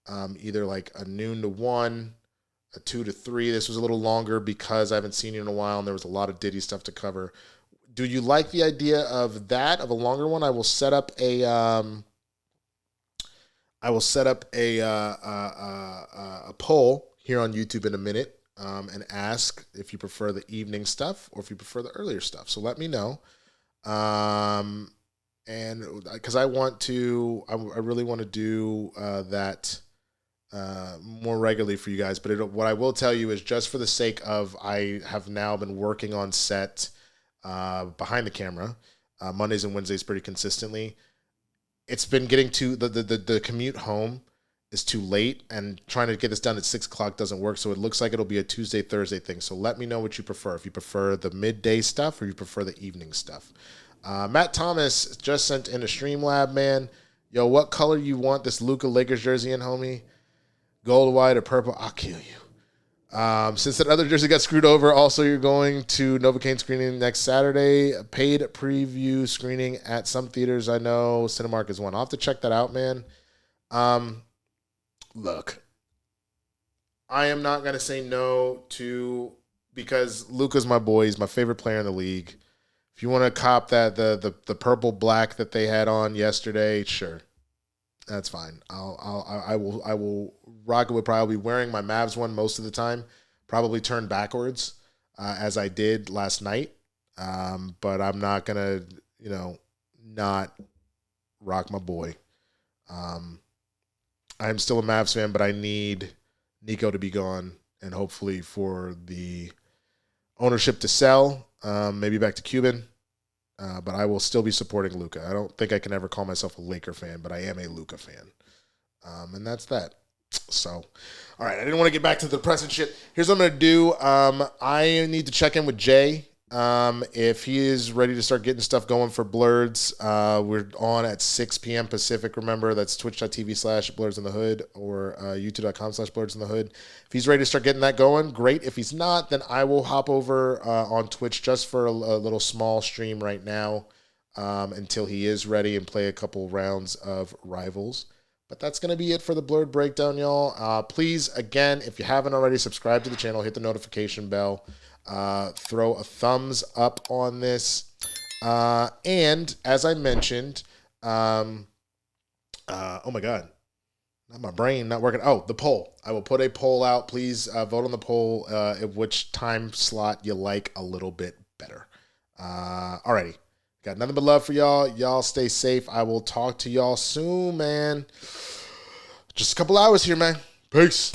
either like a noon to 1, a 2 to 3. This was a little longer because I haven't seen you in a while and there was a lot of Diddy stuff to cover. Do you like the idea of that, of a longer one? I will set up a poll here on YouTube in a minute and ask if you prefer the evening stuff or if you prefer the earlier stuff. So let me know. And because I really want to do that more regularly for you guys. But what I will tell you is just for the sake of, I have now been working on set behind the camera Mondays and Wednesdays pretty consistently. It's been getting to the commute home is too late, and trying to get this done at 6 o'clock doesn't work. So it looks like it'll be a Tuesday, Thursday thing. So let me know what you prefer. If you prefer the midday stuff or you prefer the evening stuff. Matt Thomas just sent in a Streamlab, man. Yo, what color you want this Luka Lakers jersey in, homie? Gold, white, or purple? I'll kill you. Since that other jersey got screwed over, also you're going to Novocaine screening next Saturday. A paid preview screening at some theaters. I know Cinemark is one. I'll have to check that out, man. Look, I am not going to say no to, because Luka's my boy. He's my favorite player in the league. If you want to cop that, the purple black that they had on yesterday, sure. That's fine. I will rock it with, probably wearing my Mavs one most of the time, probably turn backwards as I did last night. But I'm not gonna, not rock my boy. I'm still a Mavs fan, but I need Nico to be gone, and hopefully for the ownership to sell, maybe back to Cuban. But I will still be supporting Luka. I don't think I can ever call myself a Laker fan, but I am a Luka fan. And that's that. So, all right, I didn't want to get back to the depressing shit. Here's what I'm going to do. I need to check in with Jay. If he is ready to start getting stuff going for Blerds, we're on at 6 p.m. Pacific. Remember, that's twitch.tv/blerdsinthehood or youtube.com/blerdsinthehood. If he's ready to start getting that going, great. If he's not, then I will hop over on Twitch just for a little small stream right now until he is ready and play a couple rounds of Rivals. But that's going to be it for the Blerd Breakdown, y'all. Please, again, if you haven't already, subscribe to the channel, hit the notification bell. Throw a thumbs up on this. And as I mentioned, oh my God, not my brain, not working. Oh, the poll. I will put a poll out. Please vote on the poll at which time slot you like a little bit better. Alrighty. Got nothing but love for y'all. Y'all stay safe. I will talk to y'all soon, man. Just a couple hours here, man. Peace.